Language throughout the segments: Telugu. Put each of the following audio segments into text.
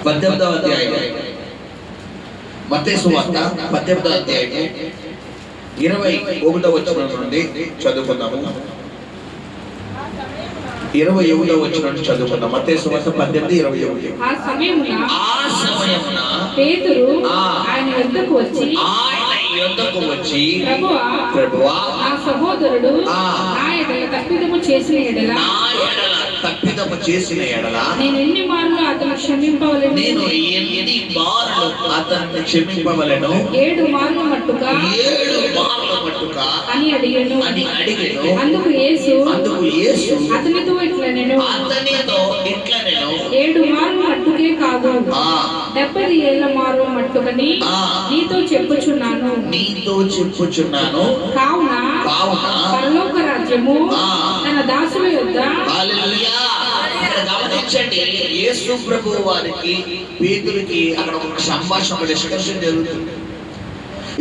18వ అధ్యాయం మత్తయి సువార్త 18వ అధ్యాయం 21వ వచనం నుండి చదువుకుందాము. 21వ వచనం నుండి చదువుకుందాం. మత్తయి సువార్త 18:21. ఆ సమయమున పేతురు ఆయన యొద్దకు వచ్చి ప్రభువా నా సహోదరుడు నా ఎడల తప్పిదము చేసిన ఎడల నేను ఎన్ని మార్లు అతను క్షమింపవలెను? నేను ఎన్ని మార్లు అతన్ని క్షమింపవలెను? 7 మార్లు మట్టుగా అని అడిగాను. అందుకు యేసు అతనితో ఇట్లా నేను 7 మార్లు మట్టుకే కాదు 70 ఏళ్ల మారు మట్టుకని నీతో చెప్పుచున్నాను. కావున పరలోక రాజ్యము తన దాసుల యొద్ద. గమనించండి, యేసు ప్రభువు వారికి పేతురుకి అక్కడ ఒక సంభాషణ డిస్కషన్ జరుగుతుంది.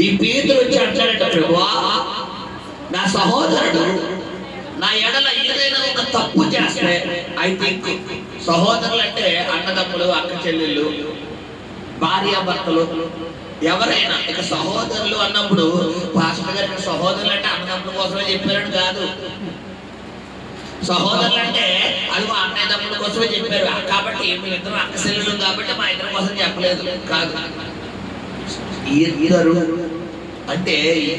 ఈ పేతురు వచ్చి అంటాడట, ప్రభువా నా సహోదరుడు నా ఎడల ఏదైనా ఒక తప్పు చేస్తే, ఐ థింక్ సహోదరులు అంటే అన్నదమ్ములు, అక్క చెల్లెళ్ళు, భార్యాభర్తలు ఎవరైనా. ఇక సహోదరులు అన్నప్పుడు పాస్టర్ గారికి సహోదరులు అంటే అన్నదమ్ముల కోసమే చెప్పారని కాదు. సహోదరులు అంటే అది మా అన్నదమ్ముల కోసమే చెప్పారు కాబట్టి మీ ఇద్దరు అక్క చెల్లెలు కాబట్టి మా ఇద్దరి కోసం చెప్పలేదు కాదు. ఇద్దరు అంటే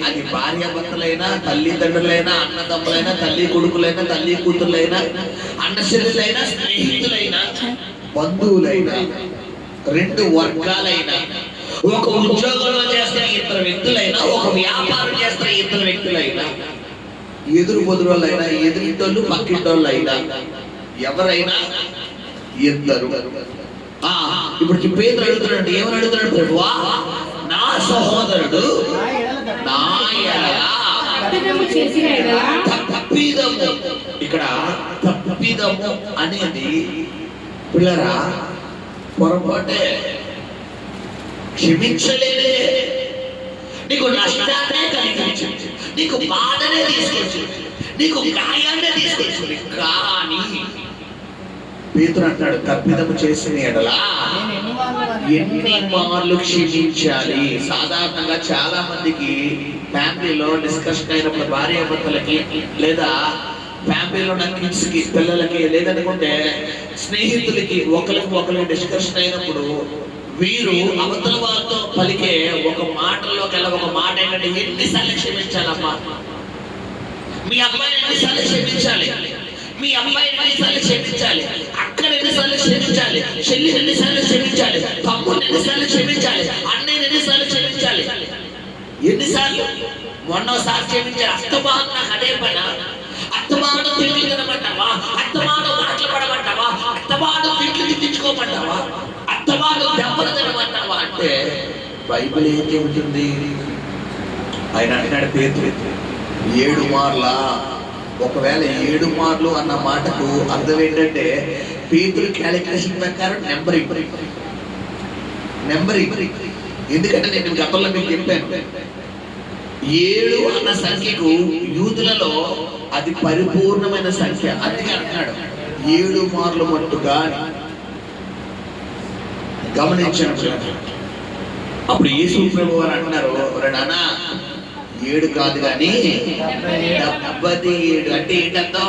అది భార్యాభర్తలైనా, తల్లిదండ్రులైనా, అన్నదమ్ములైనా, తల్లి కొడుకులైనా, తల్లి కూతుర్లైనా, అన్న చెల్లెలైనా, స్నేహితులైనా, బంధువులైనా, 2 వర్గాలైనా, ఒక ఉద్యోగంలో చేస్తే 2 వ్యక్తులైనా, ఒక వ్యాపారం చేస్తే 2 వ్యక్తులైనా, ఎదురు బొదురులైనా, ఎదురింటోళ్ళు పక్కింటోళ్ళు అయినా, ఎవరైనా ఇద్దరు. ఇప్పుడు పేతురు అడుగుతున్నాడు, ఏమని అడుగుతున్నాడు? ప్రభువా నా సహోదరుడు నా తప్పిదము. ఇక్కడ తప్పిదము అనేది పిల్లరా పొరపాటే, క్షమించలేదే, నీకు నష్టాన్నే కలిగించింది, నీకు బాధనే తీసుకొచ్చింది, నీకు గాయాన్నే తీసుకొచ్చింది. కానీ పేతురు అంటాడు, తప్పిదము చేసిన ఎడల ఎన్ని మార్లు క్షమించాలి. సాధారణంగా చాలా మందికి ఫ్యామిలీలో డిస్కషన్ అయినప్పుడు, భార్యాభర్తలకి లేదా ఫ్యామిలీలో ఉన్న కిడ్స్ కి, పిల్లలకి, లేదనుకుంటే స్నేహితులకి ఒకరికి డిస్కషన్ అయినప్పుడు వీరు అవతల వాళ్ళతో పలికే ఒక మాటల్లోకెల్లా ఒక మాట ఏంటంటే, ఎన్నిసార్లు క్షమించాలమ్మా, మీ అబ్బాయిని ఎన్నిసార్లు క్షమించాలి, మీ అమ్మాయిని ఎన్నిసార్లు క్షమించాలి, అక్కని ఎన్నిసార్లు క్షమించాలి, చెల్లిని ఎన్నిసార్లు క్షమించాలి, తమ్ముడిని ఎన్నిసార్లు క్షమించాలి, అన్నయ్యని ఎన్నిసార్లు క్షమించాలి. ఎన్నిసార్లు? మొన్నోసారి క్షమించాలి. అస్తమానం నాకు అదే పైన అత్తమానం తిట్లు తినమంటావా, అత్తమానం మాటలు పడమంటావా, అత్తమానం తిట్లు తిట్టించుకోమంటావా, అత్తమానం దెబ్బలు తినమంటావా అంటే బైబిల్ ఏం చెబుతుంది? ఆయన అంటాడు పేతురు 7 మార్లా. ఒకవేళ 7 మార్లు అన్న మాటకు అర్థం ఏంటంటే, పేతురు క్యాలిక్యులేషన్ ప్రకారం నెంబర్. ఎందుకంటే నేను గతంలో మీకు చెప్పాను, 7 అన్న సంఖ్యకు యూదులలో అది పరిపూర్ణమైన సంఖ్య. అందుకే అంటున్నాడు 7 మార్లు మట్టుగా. గమనించాను. అప్పుడు యేసు ప్రభువు వారు అంటున్నారు, నాన్నా 7 కాదు కానీ 77. అంటే ఏంటంతో?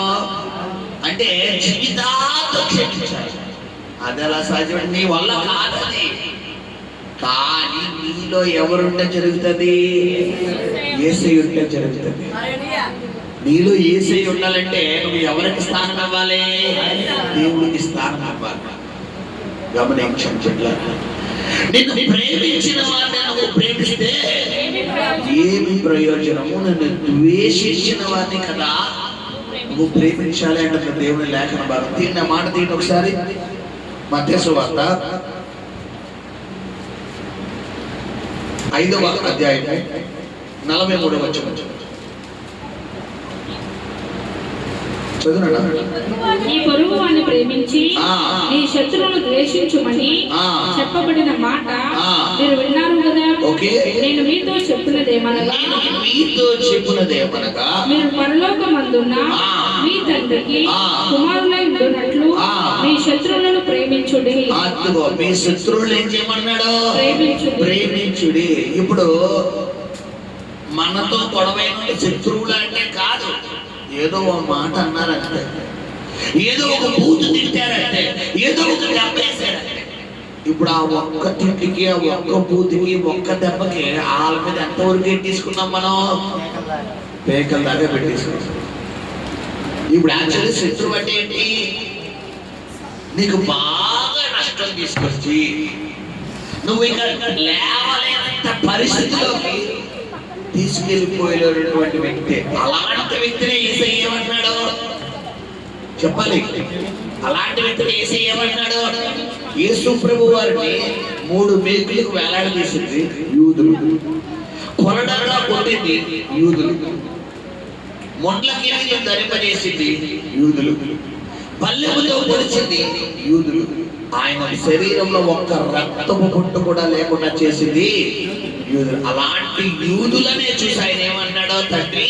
అంటే జీవితాంతం క్షమించాలి. అది ఎలా సాధ్యం? నీ వల్ల కాదని, కానీ నీలో ఎవరుంటే జరుగుతుంది? యేసయ్య ఉంటే జరుగుతుంది. నీలో యేసయ్య ఉండాలంటే నువ్వు ఎవరికి స్థానం ఇవ్వాలి? దేవుడికి స్థానం ఇవ్వాలి. గమనించండి, నిన్ను ప్రేమించిన వారిని నువ్వు ప్రేమిస్తే ఏమి ప్రయోజనము? నన్ను ద్వేషించిన వారిని కదా నువ్వు ప్రేమించాలి అంటే దేవుని లేఖన భాగం. దీన్ని మాట తీయండి ఒకసారి. మత్తయి సువార్త 5వ అధ్యాయం 43వ వచనం చదువునా? నీ పొరుగువాన్ని ప్రేమించి నీ శత్రువును ద్వేషించుమని చెప్పబడిన మాట మీరు విన్నారు కదా. నేను మీతో చెప్పినదేమనగా మీరు పరలోకమందున్న మీ తండ్రికి కుమారులై ఉండునట్లు మీ శత్రువులను ప్రేమించి ప్రేమించుడి. అదిగో మీ శత్రువులు ఏం చేయమన్నాడు? ప్రేమించుడి. ప్రేమించుడి. ఇప్పుడు మనతో గొడవైన శత్రువులు అంటే కాదు, ఏదో ఒక మాట అన్నారంటే, ఏదో ఒక బూతు తిట్టారంటే, ఏదో ఒక దెబ్బ వేసారంటే, ఇప్పుడు ఆ ఒక్క తిట్టికి, ఆ ఒక్క బూతికి, ఒక్క దెబ్బకి వాళ్ళ మీద ఎంతవరకు తీసుకున్నాం మనం? పేకల దాకా పెట్టేసుకున్నాం. ఇప్పుడు యాక్చువల్లీ శత్రువు అంటే ఏంటి? నీకు బాగా నష్టం తీసుకొచ్చి నువ్వు ఇక లేవలేనంత పరిస్థితిలోకి తీసుకెళ్ళిపోయేటువంటి వ్యక్తి. అలాంటి వ్యక్తిని యేసయ్య ఏమన్నాడు చెప్పాలి? అలాంటి వ్యక్తిని యేసయ్య ఏమన్నాడు? యేసు ప్రభు వారిని 3 మేకులకు వేలాడదీసింది యూదులు, కొరడాగా కొట్టింది యూదులు, మొండ్ల కిరీటం ధరింపజేసింది యూదులు, పల్లెముతో పొడిచింది యూదులు, ఆయన శరీరంలో ఒక్క రక్తపు పొట్టు కూడా లేకుండా చేసింది యూదులు. అలాంటి యూదులనే చూసి ఆయన ఏమన్నాడో, తండ్రి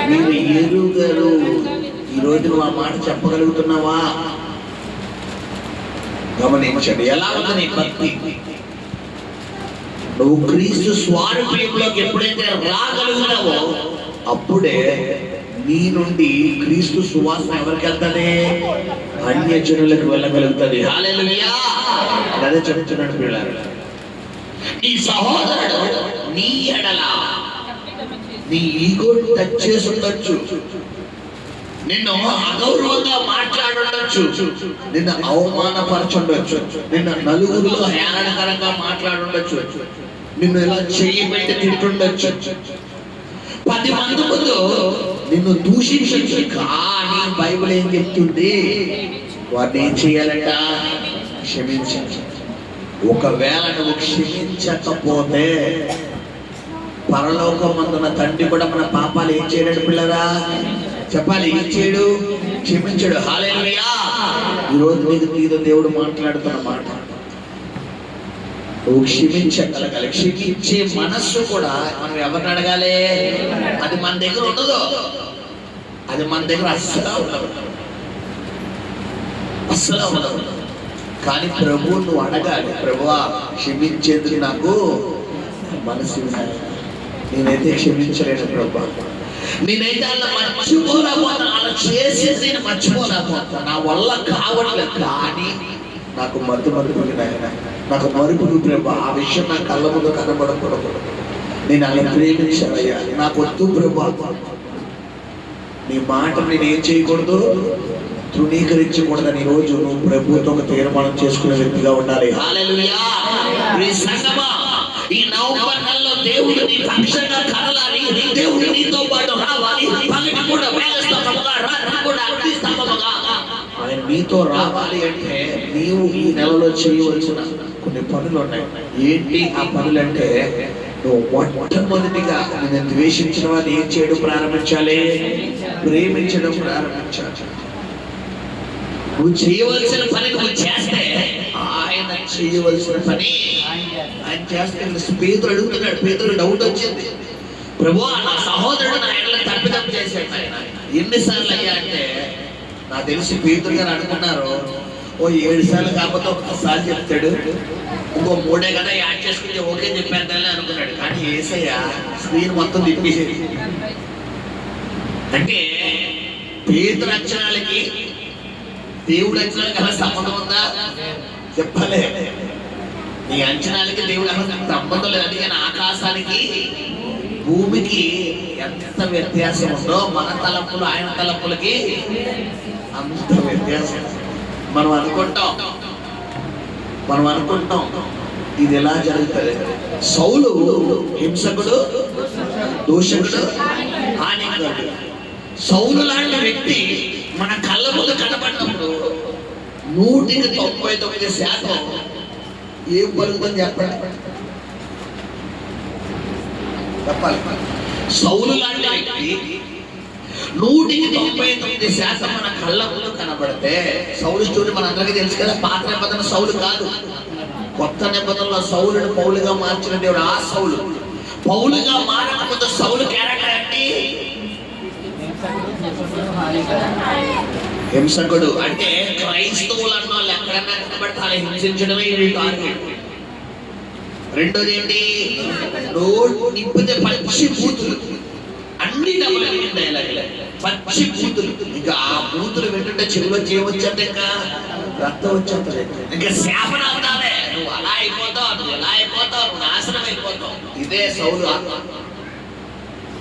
మీరు ఎరుగరు. ఈరోజు నువ్వు ఆ మాట చెప్పగలుగుతున్నావా? గమనించండి, ఎలా ఉంది నీ భక్తి. నువ్వు క్రీస్తు స్వారూప్యంలోకి ఎప్పుడైతే రాగలుగుతావో అప్పుడే నీ నుండి క్రీస్తు సువాసన ఎవరికి వెళ్తానే? అన్యజనులకు వెళ్ళగలుగుతుంది. హల్లెలూయా. అదే చెప్తున్నాడు పిల్లలు. ఈ సహోదరుడు నీ ఎడల నీ ఈగోని టచ్ చేసి ఉండొచ్చు, నిన్ను అగౌరవంగా మాట్లాడుండొచ్చు, నిన్ను అవమానపరచుండొచ్చు, నిన్ను నలుగురిలో హేళనకరంగా మాట్లాడుండొచ్చు, నిన్ను ఇలా చెయ్యి పెట్టి తింటుండొచ్చు, 10 మంది ముందు నిన్ను దూషించొచ్చు. కానీ బైబిల్ ఏం చెప్తుంది? వారిని ఏం చేయాలంట? క్షమించాలి. ఒకవేళ నువ్వు క్షమించకపోతే పరలోకమందున తండ్రి కూడా మన పాపాలు ఏం చేయడు పిల్లరా? చెప్పాలి, ఏం చేయడు? క్షమించడు. హల్లెలూయా. ఈరోజు నీతో దేవుడు మాట్లాడుతున్న మాట, నువ్వు క్షమించగలగాలి. క్షమించే మనస్సు కూడా మనం ఎవరిని అడగాలి? అది మన దగ్గర ఉండదు, అది మన దగ్గర అస్సలు ఉండదు, అస్సలు ఉండదు. కానీ ప్రభు నువ్వు అడగాలి, ప్రభువా క్షమించేందుకు నాకు మనసు, నేనైతే క్షమించలేను ప్రభు, నేనైతే అలా మర్చిపోలేకపోతాను, అలా చేసేది నేను మర్చిపోలేకపోతాను, నా వల్ల కావట్లేదు. కానీ నాకు మరుపుకి నాయన, నాకు మరుపుకి ప్రభు, ఆ విషయం నా కళ్ళ ముందు కనబడకూడదు, నేను అలా ప్రేమించాలయ్యా, నాకు వద్దు ప్రభు, నీ మాట నేనేం చేయకూడదు, తృణీకరించకూడదని ఈరోజు నువ్వు ప్రభుతో ఒక తీర్మానం చేసుకునే వ్యక్తిగా ఉండాలి. హల్లెలూయా. ఈ సంగమా, ఈ నవంబర్ నెలలో దేవుడు నీ పక్షంగా కదలాలి, దేవుడు నీతో పాటు రావాలి. పగటి కూడా మేఘస్తంభముగా, రాత్రి కూడా అగ్ని స్తంభముగా ఆయన నీతో రావాలి అంటే నీవు ఈ నెలలో చేయవలసిన కొన్ని పనులు ఉన్నాయి. ఏంటి ఆ పనులు అంటే, నువ్వు మొట్టమొదటిగా నేను ద్వేషించిన వారిని ఏం చేయడం ప్రారంభించాలి? ప్రేమించడం ప్రారంభించాలి. నువ్వు చేయవలసిన పని నువ్వు చేస్తే ఆయన చేయవలసిన పని ఆయన చేస్తే. పేతురు అడుగుతున్నాడు, పేతురు డౌట్ వచ్చింది, ప్రభువా నా సహోదరుడు నా ఎడల తప్పిదం చేశాడు, ఆయన ఎన్నిసార్లు అయ్యా అంటే, నాకు తెలిసి పేతురు గారు అనుకున్నారు, ఓ 7 సార్లు కాకపోతే ఒక్కసారి చెప్తాడు, ఇంకో 3 కదా యాడ్ చేసుకుంటే ఓకే చెప్పేద్దాలని అనుకున్నాడు. కానీ యేసయ్య స్క్రీన్ మొత్తం తిప్పేసేది. అంటే పేతురు అక్షరాలకి దేవుడు అంచనాలకి అలా సంబంధం ఉందా? చెప్పలే. నీ అంచనాలకి దేవుడు అసలు సంబంధం లేదు. అందుకని ఆకాశానికి భూమికి ఎంత వ్యత్యాసం ఉందో మన తలపులు ఆయన తలపులకి అంత వ్యత్యాసం. మనం అనుకుంటాం ఇది ఎలా జరుగుతుంది? సౌలు హింసకుడు, దూషకుడు, హానికరుడు. సౌలు లాంటి వ్యక్తి మన కళ్ళ ముందు కనబడినప్పుడు 199% ఏం పలుకుతుంది చెప్పండి? చెప్పాలి. సౌలు లాంటి వ్యక్తి 199% మన కళ్ళ ముందు కనబడితే, సౌలు స్టోరీ మన అందరికీ తెలుసు కదా. పాత నిబంధన సౌలు కాదు, కొత్త నిబంధనలో సౌలుని పౌలుగా మార్చిన దేవుడు ఆ సౌలు. పౌలుగా మారకపోతే సౌలు క్యారెక్టర్ ఏంటి? హింసకుడు. అంటే క్రైస్తవులు అన్న ఎక్కడన్నా కనబడితే అలా హింసించడమే ఈ టార్గెట్. రెండోది ఏంటి? నోరు నింపితే పచ్చి బూతులు, అన్ని డబ్బులు డైలాగులే, పచ్చి బూతులు. ఇంకా ఆ బూతులు వింటుంటే చెవిలో చేయవచ్చంటే ఇంకా రక్తం వచ్చేస్తుంది. ఇంకా శాపనాలే, నువ్వు అలా అయిపోతావు, నువ్వు ఎలా అయిపోతావు, నువ్వు నాశనం అయిపోతావు. ఇదే సౌలు ఆత్మ.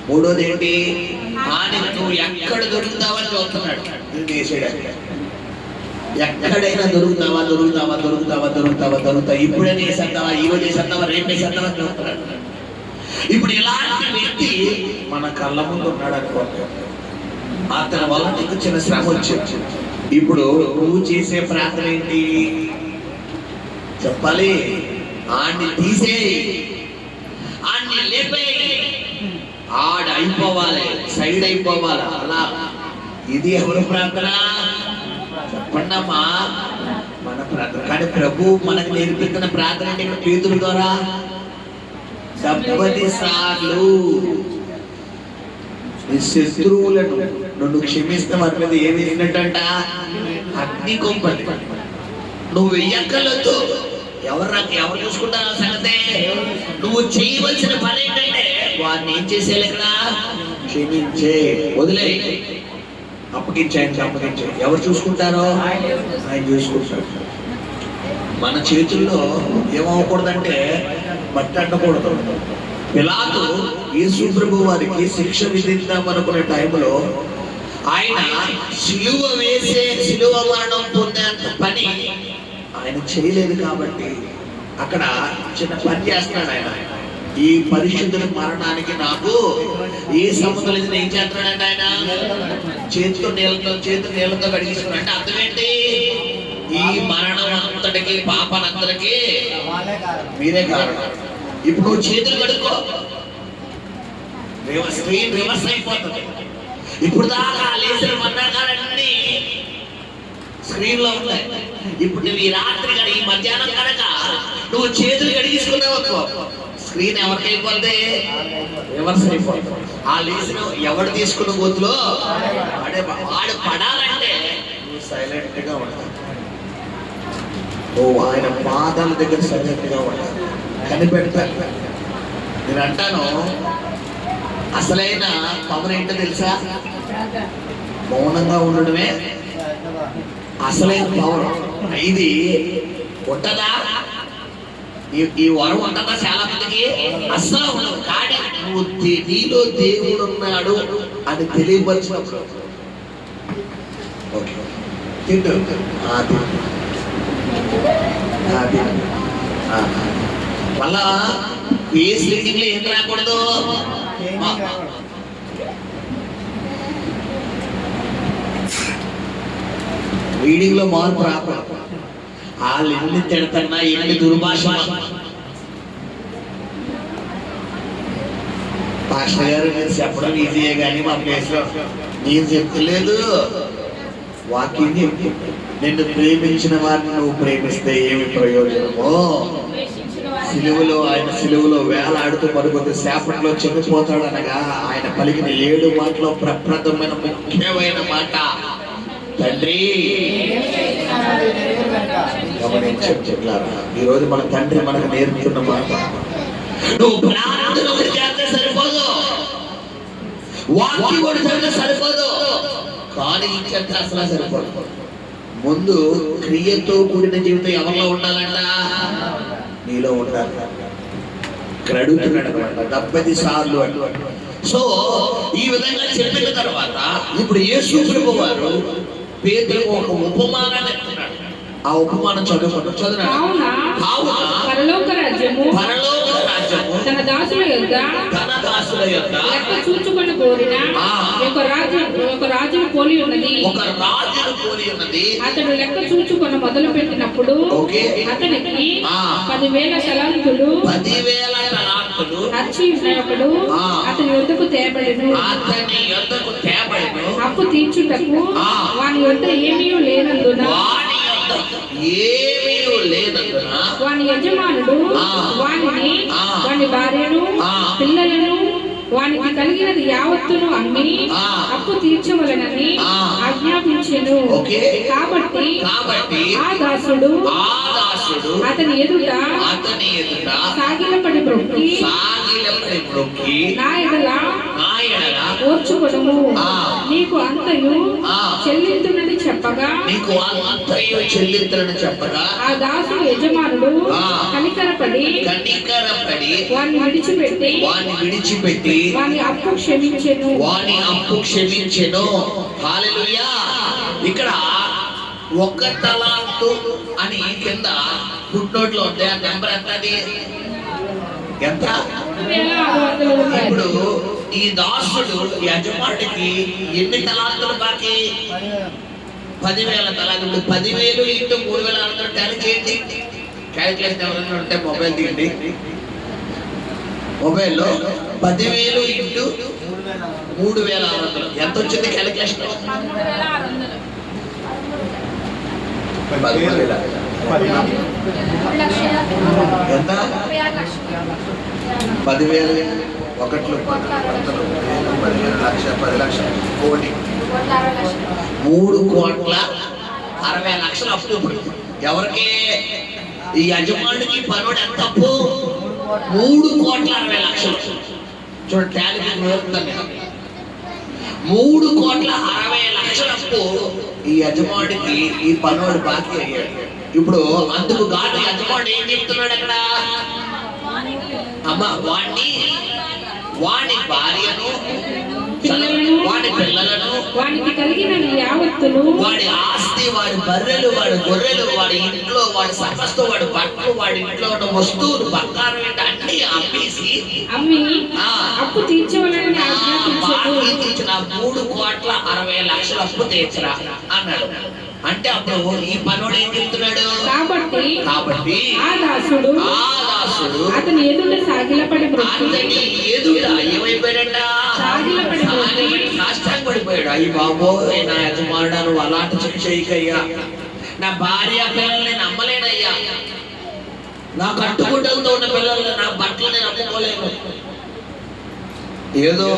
మూడోది ఏంటి? నువ్వు ఎక్కడ దొరుకుతావని చూస్తున్నాడు ఇది చేసేయడానికి. ఎక్కడైనా దొరుకుతావా దొరుకుతావా దొరుకుతావా దొరుకుతావా దొరుకుతావా, ఇప్పుడే చేసేద్దావా, ఈరోజు చేసేద్దావా, రేపు చేసేద్దావా చూస్తున్నాడు. ఇప్పుడు ఇలాంటి వ్యక్తి మన కళ్ళ ముందు ఉన్నాడు అనుకో, అతని వల్ల నీకు చిన్న శ్రమ వచ్చింది. ఇప్పుడు నువ్వు చేసే ప్రార్థన ఏంటి చెప్పాలి? ఆడిని తీసేయి, ఆడిని లేపేయి, ఆడ అయిపోవాలి, సైడ్ అయిపోవాలి. అలా ఇది ఎవరు ప్రార్థన చెప్పండమ్మా? మన ప్రార్థన. కానీ ప్రభు మనకు నేర్పిస్తున్న ప్రార్థన అంటే ఇక్కడ పేతురు ద్వారా 70 సార్లు నీ శత్రువులను నువ్వు క్షమిస్తే వారి మీద ఏమి వేసినట్టంట? అగ్ని కొంపటి. నువ్వు వెయ్యక్కర్లొద్దు, ఎవరు చూసుకుంటారు సంగతే. నువ్వు చేయవలసిన పని ఏంటంటే వారిని ఏం చేసేయాలి? ఇక్కడ క్షమించే, వదిలే, అప్పగించే. ఎవరు చూసుకుంటారో ఆయన చూసుకుంటారు. మన చేతుల్లో ఏమవకూడదంటే బట్టి అంటకూడదు. పిలాతు యేసు ప్రభు వారికి శిక్ష విధిద్దాం అనుకునే టైంలో ఆయన శిలువ మరణం పొందేంత పని ఆయన చేయలేదు. కాబట్టి అక్కడ చిన్న పని చేస్తున్నాడు ఆయన. ఈ పరిశుద్ధుల మరణానికి నాకు ఏ సంబంధం లేదు, ఏం చేస్తున్నాడంటే ఆయన చేతితో నీళ్ళతో కడిగిస్తున్నాడు. అంటే అర్థం ఏంటి? ఈ మరణం అంతటికి, పాపనంతటికి మీరే కారణం. ఇప్పుడు నువ్వు చేతులు కడుక్కో, స్క్రీన్ రివర్స్ అయిపోతుంది. ఇప్పుడు దాకా లేచిన మరణాలన్నీ స్క్రీన్ లో ఉన్నాయి. ఇప్పుడు నువ్వు ఈ రాత్రి కనుక, ఈ మధ్యాహ్నం కనుక నువ్వు చేతులు కడిగించుకున్నావు, స్క్రీన్ ఎవరికి అయిపోతే రివర్స్ అయిపోతుంది. ఆ లేచిన ఎవడు తీసుకున్న గోతులో వాడు పడాలంటే నువ్వు సైలెంట్ గా ఉండాలి. ఆయన పాదాల దగ్గర సైలెంట్ గా ఉండాలి, కనిపెడతాను. నేను అంటాను, అసలైన పవన్ ఏంటో తెలుసా? మౌనంగా ఉండడమే అసలైన పవర్. ఇది ఉంటదా? ఈ వరం ఉంటదా? చాలా మందికి అస్సలు ఉండదు. కానీ నువ్వు నీలో దేవుడు ఉన్నాడు అని తెలియపరిచినప్పుడు తింటు మళ్ళా ఫేస్ రీడింగ్ లో ఏం రాకూడదు, రీడింగ్ లో మార్పు రాకూడదు. వాళ్ళు ఎన్ని తిడతన్నా, ఎన్ని దుర్భాష. పాస్టర్ గారు మీరు చెప్పడం ఈజీయే కానీ మా ప్లేస్ లో నేను చెప్తలేదు. వాక్యం నిన్ను ప్రేమించిన వారిని నువ్వు ప్రేమిస్తే ఏమి ప్రయోజనమో? ఆయన సిలువలో వేలాడుతూ మరికొద్ది సేపట్లో చనిపోతాడు అనగా ఆయన పలికిన 7 మాటలో ప్రప్రథమైన ముఖ్యమైన మాట తండ్రి. గమనించారా? ఈ రోజు మన తండ్రి మనకు నేర్పుతున్న మాట, నువ్వు ప్రార్థన ఒకటి చేస్తే సరిపోదు, వాక్యం ఒకటి చేస్తే సరిపోదు, కానీ ఇంకెంత అసలు సరిపోదు. ముందు క్రియతో కూడిన జీవితం ఎవరిలో ఉండాలంట? నీలో ఉండాలి. ఇక్కడ అడుగుతున్నాడు అనమాట 70 సార్లు అంటూ. సో ఈ విధంగా చెప్పిన తర్వాత ఇప్పుడు యేసు ప్రభు వారు పేతురుకు ఒక ఉపమానాన్ని చెప్తున్నాడు. ఆ ఉపమానం చదువుకుంటూ పరలోక రాజ్యము తన దాసుల యొద్ద లెక్క చూచుకొని కోరిన ఒక రాజును పోలి ఉన్నది. అతడు లెక్క చూచుకొని మొదలు పెట్టినప్పుడు అతనికి 10,000 తలాంతులు అచ్చి ఉన్నప్పుడు అతని యొద్దకు తేబడెను. అప్పు తీర్చుటకు వాని యొద్ద ఏమీ లేనందున వాని యజమానుడు వాని భార్యను పిల్లలను వానికి కలిగినది యావత్తును అమ్మి ఆ. అప్పు తీర్చవలెనని ఆ. ఆజ్ఞాపించెను. ఓకే. కాబట్టి ఆ దాసుడు అతని ఎదుట సాగిలపడి బ్రొక్కి నా ఎడల ఓర్చుకొనుము, ఆ. నీకు అంతయు ఆ. చెల్లింతునని చెప్పగా ఆ దాసుడు యజమానుడు ఆ. కనికరపడి వాణ్ణి విడిచిపెట్టి వాని అప్పు క్షమించెను. హల్లెలూయా. ఇక్కడ ఒక తలాంతు అని కింద ఫుట్నోట్లో ఉంది. ఆ నెంబర్ ఎంత? 600 రూపాయలు. ఇప్పుడు ఈ దాసుడు యజమానికి ఎన్ని తలాంతులు బాకీ? 10,000 తలాంతులు. 10,000 ఇంటూ 3,600 టాలీ చేయండి. క్యాలిక్యులేషన్ ఎవరైనా ఉంటే మొబైల్ తీయండి. మొబైల్లో 10,000 ఇంటూ 3,600 ఎంత వచ్చింది క్యాలిక్యులేషన్? 10,000. ఎంత? 10,000 ఒకట్లు 10,000 లక్ష 10 లక్షలు కోటి 3,60,00,000 అప్పు. ఎవరికి? ఈ యజమానికి పనుడు ఎంత అప్పు? 3,60,00,000. చూడండి టాలీ 3,60,00,000 అప్పు ఈ యజమానికి ఈ పనుడు బాకీ అయ్యాడు. ఇప్పుడు అందుకు గాడు యజమాని ఏం చెప్తున్నాడు అక్కడ? అమ్మ వాణి భార్యను, వాడి పిల్లలను, వానికి కలిగిన యావత్తును, వాడి ఆస్తి, వాడి బర్రెలు, వాడి గొర్రెలు, వాడి ఇంట్లో వాడి సమస్తం, వాడి బట్టలు, వాడి ఇంట్లో ఉన్న వస్తువులు, బంగారం అన్ని అమ్మి అప్పు తీర్చవలనని ఆజ్ఞాపించెను. 3,60,00,000 అప్పు తీర్చరా అన్నాడు. అంటే అప్పుడు ఈ పనుడు ఏం చెప్తున్నాడు? కాబట్టి ఆ దాసుడు అతని ఎదుట సాగిలపడి ఏమైపోయాడంట? పడిపోయాడు. అయ్యి బాబోయ్, నా యజమానుడు అలాంటి చేయకయ్యా, నా భార్య పిల్లల్ని నేను నమ్మలేనయ్యా, నా కట్టుకుంటలతో ఉన్న పిల్లల్ని, నా బట్టలు నేను అమ్ముకోలేను. ఏదో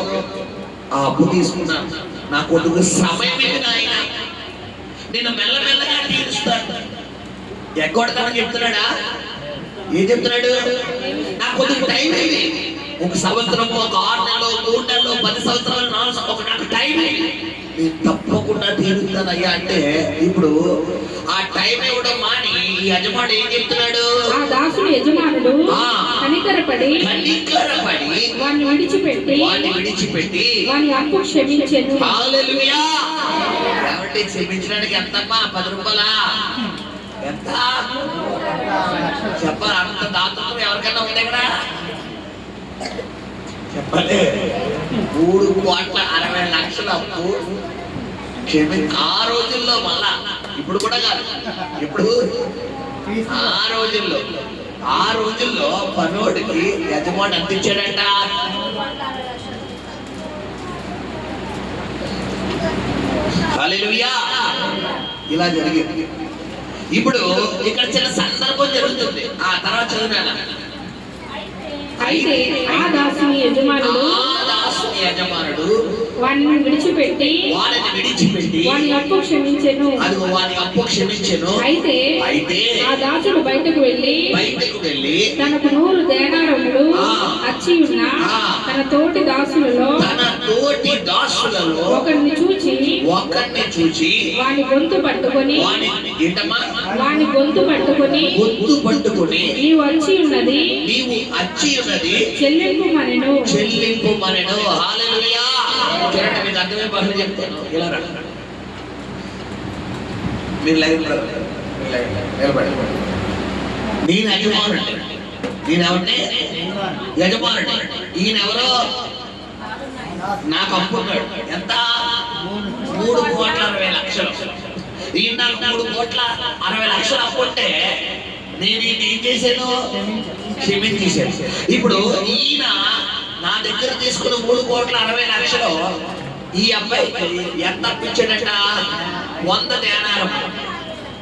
ఆ అప్పు తీసుకున్నాను, నా కొడుకు సమయం ఆయన నేను మెల్లమెల్లగా తీరుస్తాను. ఎగ్గొడతానని చెప్తున్నాడా? ఏం చెప్తున్నాడు? నా కొద్దిగా టైం అయింది. 1 సంవత్సరం, 6 నెలలు, 3 నెలలు, 10 సంవత్సరాలు, 4 సంవత్సరాలు, నాకు టైం అయింది, నేను తప్పకుండా తీరుతానయ్యా అంటే ఇప్పుడు ఆ టైం ఇవ్వడం మాని ఈ యజమాని ఏం చెప్తున్నాడు? ఆ దాసుడు యజమానుడు కనికరపడి వాణ్ణి విడిచిపెట్టి వాని అప్పు క్షమించెను. హల్లెలూయా. కాబట్టి క్షమించడానికి ఎంతమ్మా? 10 రూపాయలా? ఎంత చెప్పాలి? అంత దాతృత్వం ఎవరికైనా ఉంది ఇక్కడ? చెప్పలే. 3,60,00,000 అప్పు ఆ రోజుల్లో, మళ్ళా ఇప్పుడు కూడా కాదు, ఇప్పుడు ఆ రోజుల్లో పనోడికి యజమాని అందించాడంట. హల్లెలూయా. ఇలా జరిగింది. ఇప్పుడు ఇక్కడ చిన్న సందర్భం జరుగుతుంది. ఆ తర్వాత చదివాను. అయితే ఆ దాసుని యజమానుడు వాడిని విడిచిపెట్టి వాని అప్పు క్షమించెను. అయితే ఆ దాసుడు బయటకు వెళ్ళి తనకు 100 దేనారములు అచ్చి ఉన్న తన తోటి దాసులలో ఒకరిని చూచి వాని గొంతు పట్టుకొని నీవు అచ్చి ఉన్నది చెల్లింపు మనెను. హల్లెలూయా. చూడండి, మీకు అర్థమే భాషలో చెప్తాను. ఇలా రా, మీరు లైన్ నిలబడి. నేను యజమానుడు, నేనెవరిని? యజమానుడు. ఈయనెవరో నాకు అప్పున్నాడు. ఎంత? 3,60,00,000. ఈయన నాకు 3,60,00,000 అప్పుంటే నేను ఈయన ఏం చేశాను? క్షమించేశాను. ఇప్పుడు ఈయన నా దగ్గర తీసుకున్న 3,60,00,000 ఈ అబ్బాయికి ఎంత అప్పించాడట? 100 దేనారం.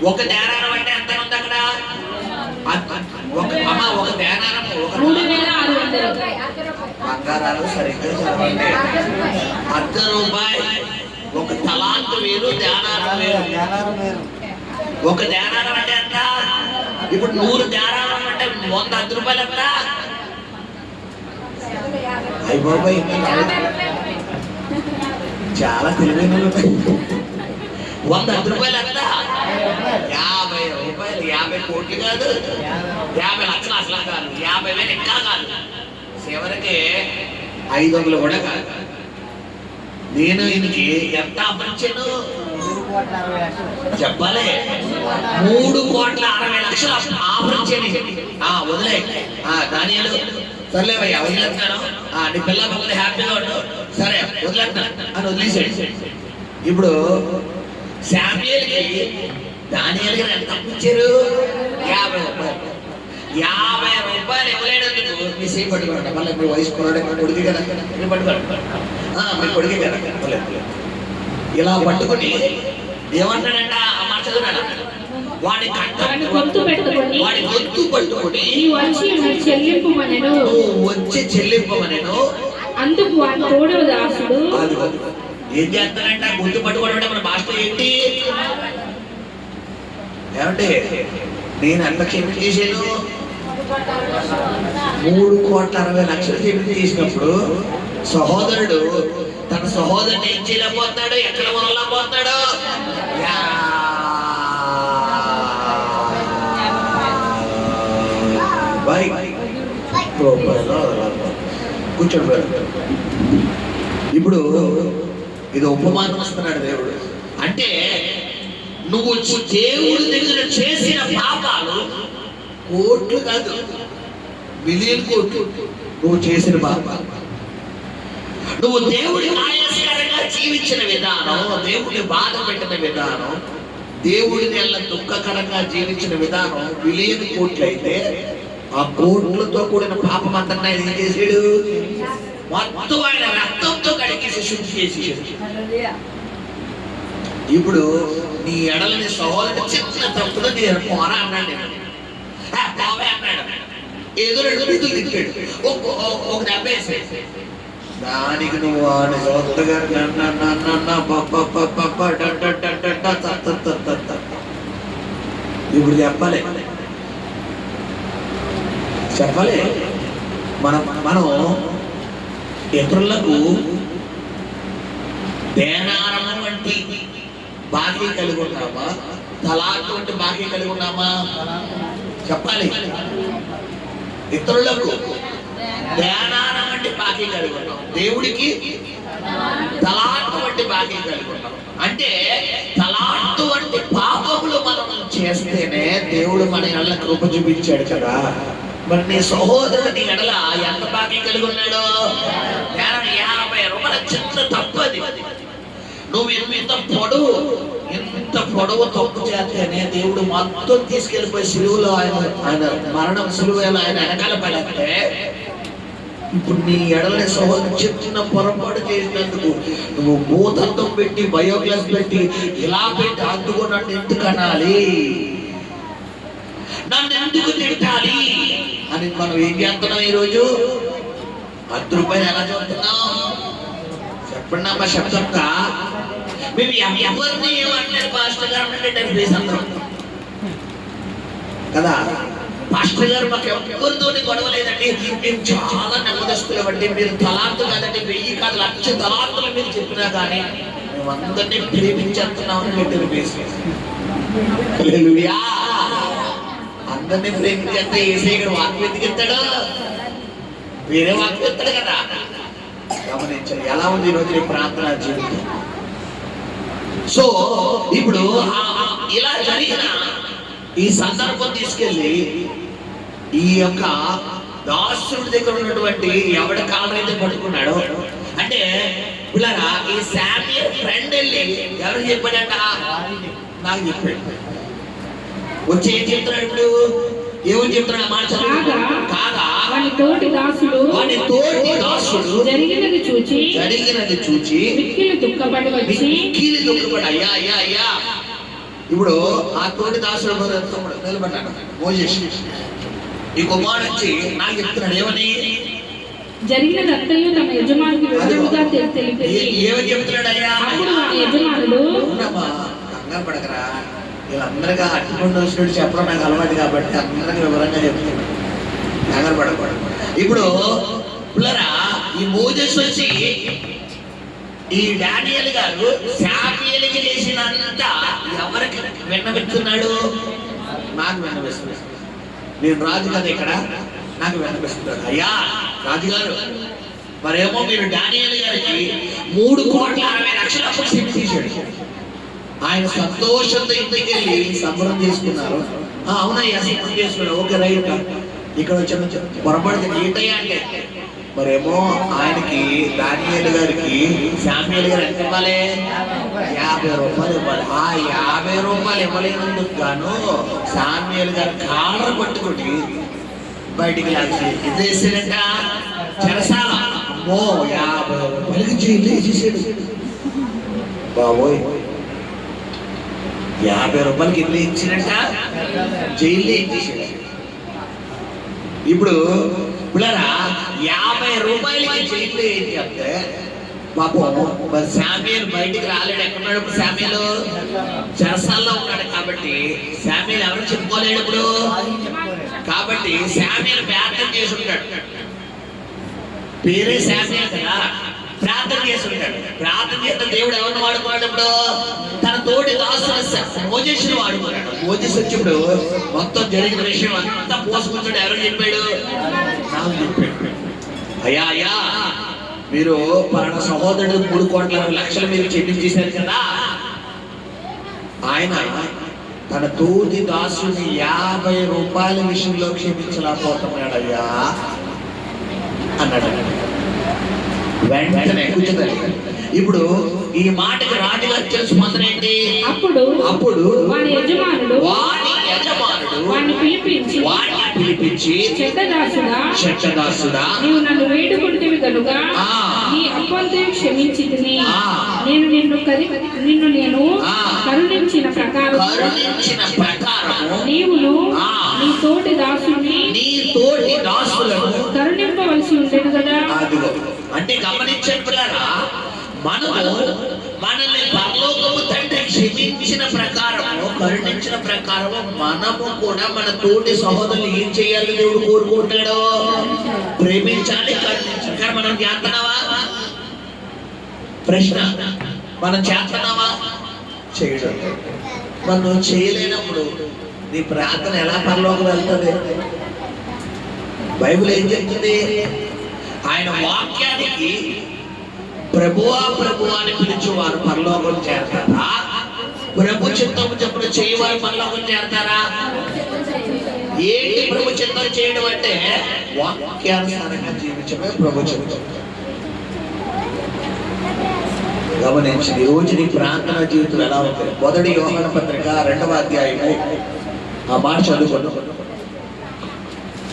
1 దేనారం అంటే ఎంత ఉంది అక్కడ? ఒక దేనారం 3,600. బంగారాలు సరిగ్గా చదవండి. ₹10 ఒక తలాంతు వేరు, ధ్యానారం వేరు. ఒక ధ్యానారం అంటే ఎంత? ఇప్పుడు 100 ధ్యానారం అంటే ₹100 ఎంత? అయ్య బాబాయ్, చాలా తెలివైన ₹100 ఎంత? ₹50. 50 కోట్లు కాదు, 50 లక్షలు అసలు కాదు, 50,000 ఇంకా కాదు, చివరికి 500 కూడా కాదు. నేను ఈయనకి ఎంత అమర్చాను చెప్పాలి? 3,60,00,000 ఆఫరించాను. వదిలే దానియాలు, సర్లేవయ్యా వదిలేస్తున్నాను, నీ పిల్ల పిల్లలు హ్యాపీగా ఉండు, సరే వదిలేస్తున్నాను అని వదిలేసాడు. ఇప్పుడు శామ్యూయల్కి దానియాలు గారు ఎంత అప్పించారు? ₹50. ₹50 ఇవ్వలేనందుకు మీ సేపు పట్టుకోండి. మళ్ళీ మీ వయసు కొరడే కొడుకు కదా, మీరు పట్టుకోండి, మీరు కొడుకే కదా. ఇలా పట్టుకుని ఏమంటాడంట అమ్మ చదువునాడు, వాడి గొంతు పట్టుకుని వచ్చి చెల్లింపమనెను. అందుకు వాడి తోడవ దాసుడు ఏం చేస్తానంట? గొంతు పట్టుకోవడం మన భాష ఏంటి? ఏమంటే నేను ఎంత క్షేమం చేశాను? 3,60,00,000 క్షేమం చేసినప్పుడు సహోదరుడు తన సహోదరుని ఏం చేయలేకపోతున్నాడు? ఎక్కడ వదలలేకపోతున్నాడు? కూర్చోడు. ఇప్పుడు ఇది ఉపమానం వస్తున్నాడు దేవుడు. అంటే నువ్వు దేవుడి దగ్గర చేసిన పాపాలు కోట్లు కాదు, మిలియన్ కోట్లు. నువ్వు చేసిన పాపాలు, నువ్వు దేవుడి ఆయాసకరంగా జీవించిన విధానం, దేవుడిని బాధ పెట్టిన విధానం, దేవుడిని ఎలా దుఃఖకరంగా జీవించిన విధానం మిలియన్ కోట్లు అయితే, ఆ కోట్లతో కూడిన పాపం అంతా ఆయన ఏం చేసాడు? మొత్తం ఆయన రక్తంతో కడిగేసి శుద్ధి చేసేసాడు. ఇప్పుడు నీ ఎడలని సహోదరుడు చిన్న తప్పుతో నేను పోరా అన్నాడు, పోవే అన్నాడు, ఏదో 2 బీతులు తిట్టాడు, ఒక దెబ్బ వేసాడు. దానికి నువ్వు ఆయన సొంతగా ఇప్పుడు చెప్పాలి మనం ఇతరులకు దేనారం వంటి బాకీ కలిగి ఉన్నామా? తలాక్ వంటి బాకీ కలిగి ఉన్నామా? చెప్పాలి. ఇతరులకు దేనారం వంటి బాకీ కలిగి ఉన్నాం, దేవుడికి తలాక్ వంటి బాకీ కలిగి ఉన్నాం. అంటే తలాక్ వంటి పాపములు మనం చేస్తేనే దేవుడు మన ఎడల కృప చూపించాడు కదా. మరి నీ సహోదరుడు నీ ఎడల ఎంత బాకీ కలిగి ఉన్నాడో? ₹50 చిన్న తప్పది. నువ్వు ఇంత పొడవు తప్పు చేస్తేనే దేవుడు మొత్తం తీసుకెళ్ళిపోయి సిలువలో ఆయన మరణం సిలువలో ఆయన వెనకాల పడితే, ఇప్పుడు నీ ఎడలని సహోదరు చిన్న పొరపాటు చేసినందుకు నువ్వు భూతత్వం పెట్టి బయోగ్లాస్ పెట్టి ఇలా పెట్టి అందుకున్నట్టు ఎందుకు అనాలి? నన్ను ఎందుకు తిట్టాలి అని మనం ఏం చేస్తున్నాం? ఈరోజు ₹10 ఎలా చూస్తున్నాం? చెప్పండి అమ్మా, శబ్దంగా. మేము ఎవరిని ఏమంటారు? పాస్టర్ గారు అందరం కదా. పాస్టర్ గారు మాకు ఎవరితో గొడవ లేదండి, మేము చాలా నెమ్మదస్తులు అండి, మీరు తలాంతు కాదండి, 1000 కాదు 1,00,000 తలాంతులు మీరు చెప్పినా కానీ మేము అందరినీ ప్రేమించేస్తున్నామని పెట్టిన పేసి. అందరినీ ప్రేమించేస్తే ఏసై ఇక్కడ వాక్యం ఎత్తుకెత్తాడు, వేరే వాక్యం ఎత్తాడు కదా. గమనించాలి ఎలా ఉంది ఈరోజు నీ ప్రార్థన జీవితం. సో ఇప్పుడు ఇలా జరిగిన ఈ సందర్భం తీసుకెళ్ళి ఈ యొక్క దాసుడి దగ్గర ఉన్నటువంటి ఎవడి కాలరైతే పట్టుకున్నాడో, అంటే పిల్లరా ఈ శామ్యూయల్ ఫ్రెండ్ వెళ్ళి ఎవరు చెప్పాడంట? నాకు చెప్పాడు. వచ్చి ఏం చెప్తున్నాడు? ఇప్పుడు ఏమని చెప్తున్నాడు? మాట కాగా వాని తోటి దాసుడు జరిగినది చూచి మిక్కిలి దుఃఖపడి అయ్యా అయ్యా అయ్యా. ఇప్పుడు ఆ తోటి దాసుడు నిలబడ్డాడు మోషే. ఈ కుమారుడు వచ్చి నాకు చెప్తున్నాడు ఏమని? జరిగినదంతయు తమ యజమానికి వివరముగా తెలిపి ఏమని చెప్తున్నాడయ్యా? అప్పుడు వారి యజమానుడు అవునమ్మా, కంగారు పడకరా, వీళ్ళందరికీ అట్టుకుండా వచ్చినట్టు చెప్పడం నాకు అలవాటు కాబట్టి అందరికీ వివరంగా చెప్తున్నాడు. కంగారు పడకూడదు. ఇప్పుడు పిల్లరా, ఈ మోజెస్ వచ్చి ఈ డానియేల్ గారు శామ్యూయేలుకి చేసినంత ఎవరికి విన్నవిస్తున్నాడు? నాకు విన్నవిస్తున్నాడు. నేను రాజు కదా ఇక్కడ, నాకు విన్నవిస్తున్నాడు. అయ్యా రాజుగారు, మరేమో మీరు డానియేల్ గారికి 3,60,00,000 అప్పు తీశాడు. ఆయన సంతోషంతో ఇంటికి వెళ్ళి సంబరం చేసుకున్నారు. అవునయ్యా, సంబరం చేసుకున్నాడు. Okay, right. ఇక్కడ వచ్చి పొరపాటు ఏంటయ్యా అంటే, మరేమో ఆయనకి డానియేల్ గారికి శామ్యూయేల్ గారు ఎంత ఇవ్వాలి? 50 రూపాయలు ఇవ్వాలి. ఆ 50 రూపాయలు ఇవ్వలేనందుకు గాను శామ్యూయేల్ గారు కాళ్ళ పట్టుకుని బయటికి లాగి ఇదేసాడంట చెరసాల. అమ్మో, 50 రూపాయలకి జైలు వేసేసాడు బాబోయ్. 50 రూపాయలకి ఇల్లు ఇచ్చినట్ట జైలు ఇచ్చేసాడు. ఇప్పుడు పిల్లరా, 50 రూపాయలకి జైలు ఏం చెప్తే పాపం మరి శామ్యూయేల్ బయటికి రాలేడు. ఎక్కడున్నాడు ఇప్పుడు? శామ్యూయేలు చెరసాల్లో ఉన్నాడు. కాబట్టి శామ్యూయేల్ ఎవరు చెప్పుకోలేడు ఇప్పుడు. కాబట్టి శామ్యూయేల్ ప్రార్థన చేసి ఉంటాడు. పేరే శామ్యూయేల్ కదా, ప్రార్థన చేసి ఉంటాడు. ప్రార్థన చేస్తే దేవుడు ఎవరిని వాడుకున్నాడు? ఇప్పుడు తన తోటి దాసుడు మోజెస్ని వాడుకున్నాడు. మోజెస్ వచ్చిప్పుడు మొత్తం జరిగిన విషయం అంతా పోసుకుంటాడు. ఎవరు చెప్పాడు? నాకు చెప్పాడు. అయ్యా అయ్యా, మీరు పలానా సహోదరుడు 3,60,00,000 మీరు చెల్లించేశారు కదా, ఆయన తన తోటి దాసుని 50 రూపాయల విషయంలో క్షమించలేకపోతున్నాడయ్యా అన్నాడు. వెంటనే కూర్చుంటారు. ఇప్పుడు ఈ మాటకి రాజుగారు తెలుసు మాత్రం ఏంటి? అప్పుడు వాని యజమానుడు వాడిని పిలిపించి చెడ్డదాసుడా, నీవు నన్ను వేడుకుంటేవి కనుక నీ అప్పంతయు క్షమించితిని. నేను నేను కరుణించిన ప్రకారం నీవును నీ తోటి దాసులను కరుణింపవలసి ఉండేది కదా. అంటే గమనించండి పిల్లరా, మనల్ని పరలోకము తండ్రి క్షమించిన ప్రకారము, కరుణించిన ప్రకారము మనము కూడా మన తోటి సహోదరులు ఏం చేయాలి దేవుడు కోరుకుంటాడో? ప్రేమించాలి, కరుణించాలి. కానీ మనం చేస్తున్నావా? ప్రశ్న, మనం చేస్తున్నావా? చేయడం. మనం చేయలేనప్పుడు నీ ప్రార్థన ఎలా పరలోకం వెళ్తుంది? బైబిల్ ఏం చెప్తుంది? ఆయన వాక్యానికి ప్రభువా ప్రభువా అని పిలిచేవారు పరలోకం చేరతారా? ప్రభు చిత్తము చెప్పుడు చేయవారు పరలోకం చేరతారా? ఏంటి ప్రభు చిత్తం చేయడం అంటే? వాక్యానుసారంగా జీవించడమే ప్రభు చిత్తం. గమనించి ఈ రోజు నీ ప్రార్థన జీవితం ఎలా ఉంటుంది? 1 యోహాను పత్రిక 2వ అధ్యాయము ఆ మాట చదువుకోండి.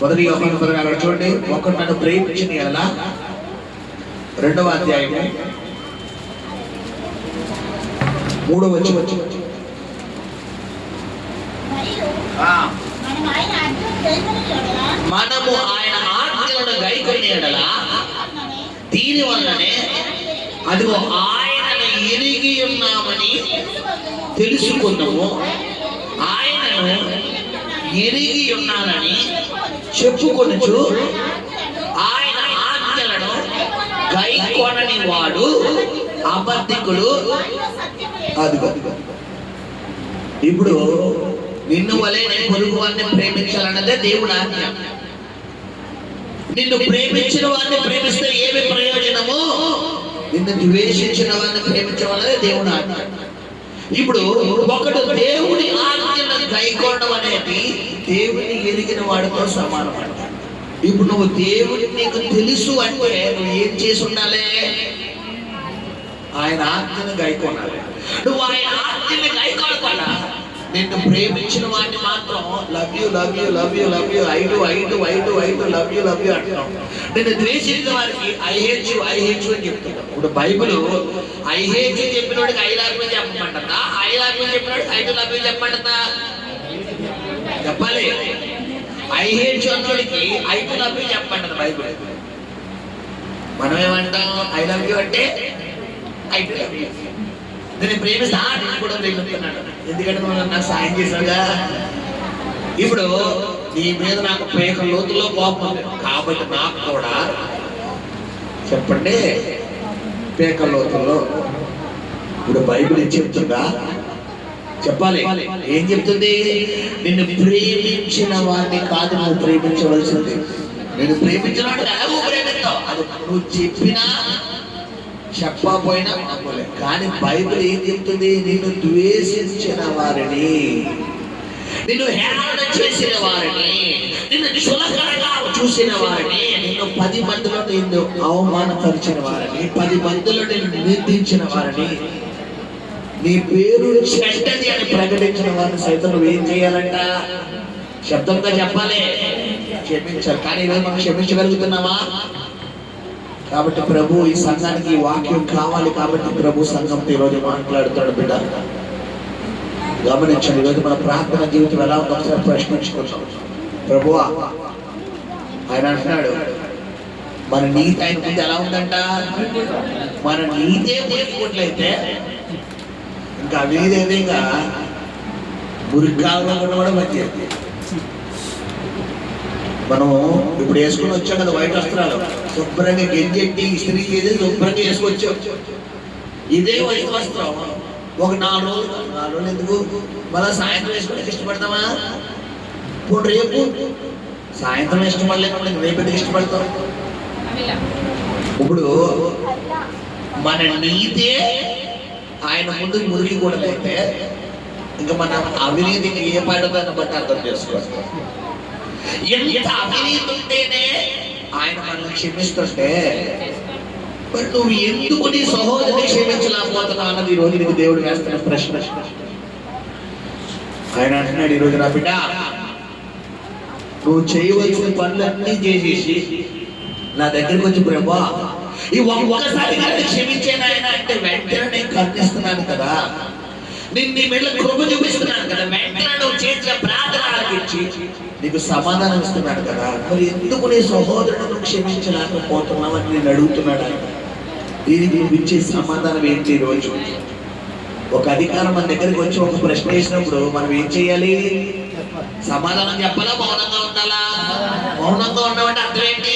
1 యోహాను పత్రిక అక్కడ చూడండి. ఒకటి నన్ను ప్రేమించిన ఎలా 2వ అధ్యాయము 3వ వచనం. మనము ఆయన ఆజ్ఞలను గైకొని ఎడల దీని వల్లనే అదిగో ఆయనను ఎరిగి ఉన్నామని తెలుసుకున్నాము. ఆయనను ఎరిగి ఉన్నానని చెప్పుకొనుచు ఆయన ఆజ్ఞలను గైకొనని వాడు అబద్ధికుడు. అదిగో ఇప్పుడు నిన్ను వలె నేను పొరుగు వారిని ప్రేమించాలన్నదే దేవుడు ఆజ్ఞ. నిన్ను ప్రేమించిన వారిని ప్రేమిస్తే ఏమి ప్రయోజనము? నిన్ను ద్వేషించిన వారిని ప్రేమించవాలనే దేవుడు ఆజ్ఞ. ఇప్పుడు ఒకడు దేవుడి ఆజ్ఞలను గైకొనడం అనేది దేవుని ఎరిగిన వాడితో సమానం. ఇప్పుడు నువ్వు దేవుడి నీకు తెలుసు అంటే నువ్వు ఏం చేసి ఉండాలి? ఆయన ఆజ్ఞను గైకొనాలి. నువ్వు ఆయన ఆజ్ఞను గైకొనకుండా నిన్ను ప్రేమించిన వాడిని మాత్రం love you love you love you love you I do love you అంటున్నావు. నిన్ను ద్వేషించిన వారికి ఐ హేట్ యు అని చెప్తున్నావు. ఇప్పుడు బైబిల్ ఐ హేట్ యు చెప్పినోడికి ఐ లవ్ యూ చెప్పమంటుందా? ఐ లవ్ యూ చెప్పినోడికి ఐ డు లవ్ యూ చెప్పమంటుందా? చెప్పాలి. ఐ హేట్ యు అన్నోడికి ఐ డు లవ్ యూ చెప్పమంటుంది బైబిల్. మనం ఏమంటాం ఐ లవ్ యూ అంటే ఐ లవ్ యూ. నేను ప్రేమిస్తా, నేను కూడా ప్రేమిస్తున్నాను, ఎందుకంటే నువ్వు నాకు సాయం చేశావుగా. ఇప్పుడు నీ మీద నాకు పేక లోతులో కోపం ఉంది కాబట్టి నాకు కూడా చెప్పండి పేక లోతుల్లో. ఇప్పుడు బైబిల్ ఏం చెప్తుందా చెప్పాలి. ఏం చెప్తుంది? నిన్ను ప్రేమించిన వాడిని కాదు నువ్వు ప్రేమించవలసింది. నేను ప్రేమించిన వాడిని ఎలా నువ్వు ప్రేమిస్తావు? అది నువ్వు చెప్పినా చెప్పకపోయినా నమ్మలే. కానీ బైబిల్ ఏం చెప్తుంది? నిన్ను ద్వేషించిన వారిని, నిన్ను హేళన చేసిన వారిని, నిన్ను చులకనగా చూసిన వారిని, నిన్ను 10 మందిలో నిన్ను అవమానపరిచిన వారిని, 10 మందిలో నిన్ను నిందించిన వారిని, నీ పేరు చెడ్డది అని ప్రకటించిన వారిని సైతం నువ్వేం చేయాలంట? శబ్దంగా చెప్పాలి, క్షమించాలి. కానీ ఈరోజు మనం క్షమించగలుగుతున్నామా? కాబట్టి ప్రభు ఈ సంఘానికి ఈ వాక్యం కావాలి కాబట్టి ప్రభు సంఘంతో ఈరోజు మాట్లాడుతాడు. బిడ్డ గమనించండి, ఈరోజు మన ప్రార్థన జీవితం ఎలా ఉందో ఒకసారి ప్రశ్నించుకుంటాం. ప్రభువా, ఆయన అంటున్నాడు మన నీతి ఆయన ముందు ఎలా ఉందంట? మన నీతే మురికినట్లయితే ఇంకా అవినీతిగా మురికాలు కూడా మంచిది. మనం ఇప్పుడు వేసుకుని వచ్చాం కదా వైట్ వస్త్రాలు, శుభ్రంగా గెంజెట్టి ఇస్త్రీ చేసి శుభ్రంగా వేసుకొచ్చాం. ఇదే వైట్ వస్త్రం ఒక 4 రోజులు ఎందుకు మళ్ళీ సాయంత్రం వేసుకోవడానికి ఇష్టపడతామా? ఇప్పుడు రేపు సాయంత్రం ఇష్టపడలేకపోతే రేపు ఎందుకు ఇష్టపడతాం? ఇప్పుడు మన నీతే ఆయన ముందు మురికి కూడా అయితే ఇంకా మన అవినీతికి ఏ పడదని బట్టి అర్థం చేసుకోవాలి. ఎంత అవినీతి ఉంటేనే ఆయన మనల్ని క్షమిస్తుంటే మరి నువ్వు ఎందుకు నీ సహోదరుని క్షమించలేకపోతున్నావు అన్నది ఈరోజు నీకు దేవుడు వేస్తున్న ప్రశ్న. ఆయన అంటున్నాడు ఈరోజు, నా బిడ్డ నువ్వు చేయవలసిన పనులన్నీ చేసేసి నా దగ్గరికి వచ్చి ప్రభా ఈ ఒక్కసారి క్షమించాను ఆయన అంటే వెంటనే నేను కర్ణిస్తున్నాను కదా, నేను నీ మీద కృప చూపిస్తున్నాను కదా, వెంటనే నువ్వు చేసిన ప్రార్థన ఆలకించి నీకు సమాధానం ఇస్తున్నాడు కదా, మరి ఎందుకు నీ సహోదరుడు క్షమించలేకపోతున్నావు అని నేను అడుగుతున్నాడు ఆయన. దీనికి ఇచ్చే సమాధానం ఏంటి? ఈరోజు ఒక అధికారం మన దగ్గరికి వచ్చి ఒక ప్రశ్న వేసినప్పుడు మనం ఏం చేయాలి? సమాధానం చెప్పాలా, మౌనంగా ఉండాలా? మౌనంగా ఉండమంటే అర్థం ఏంటి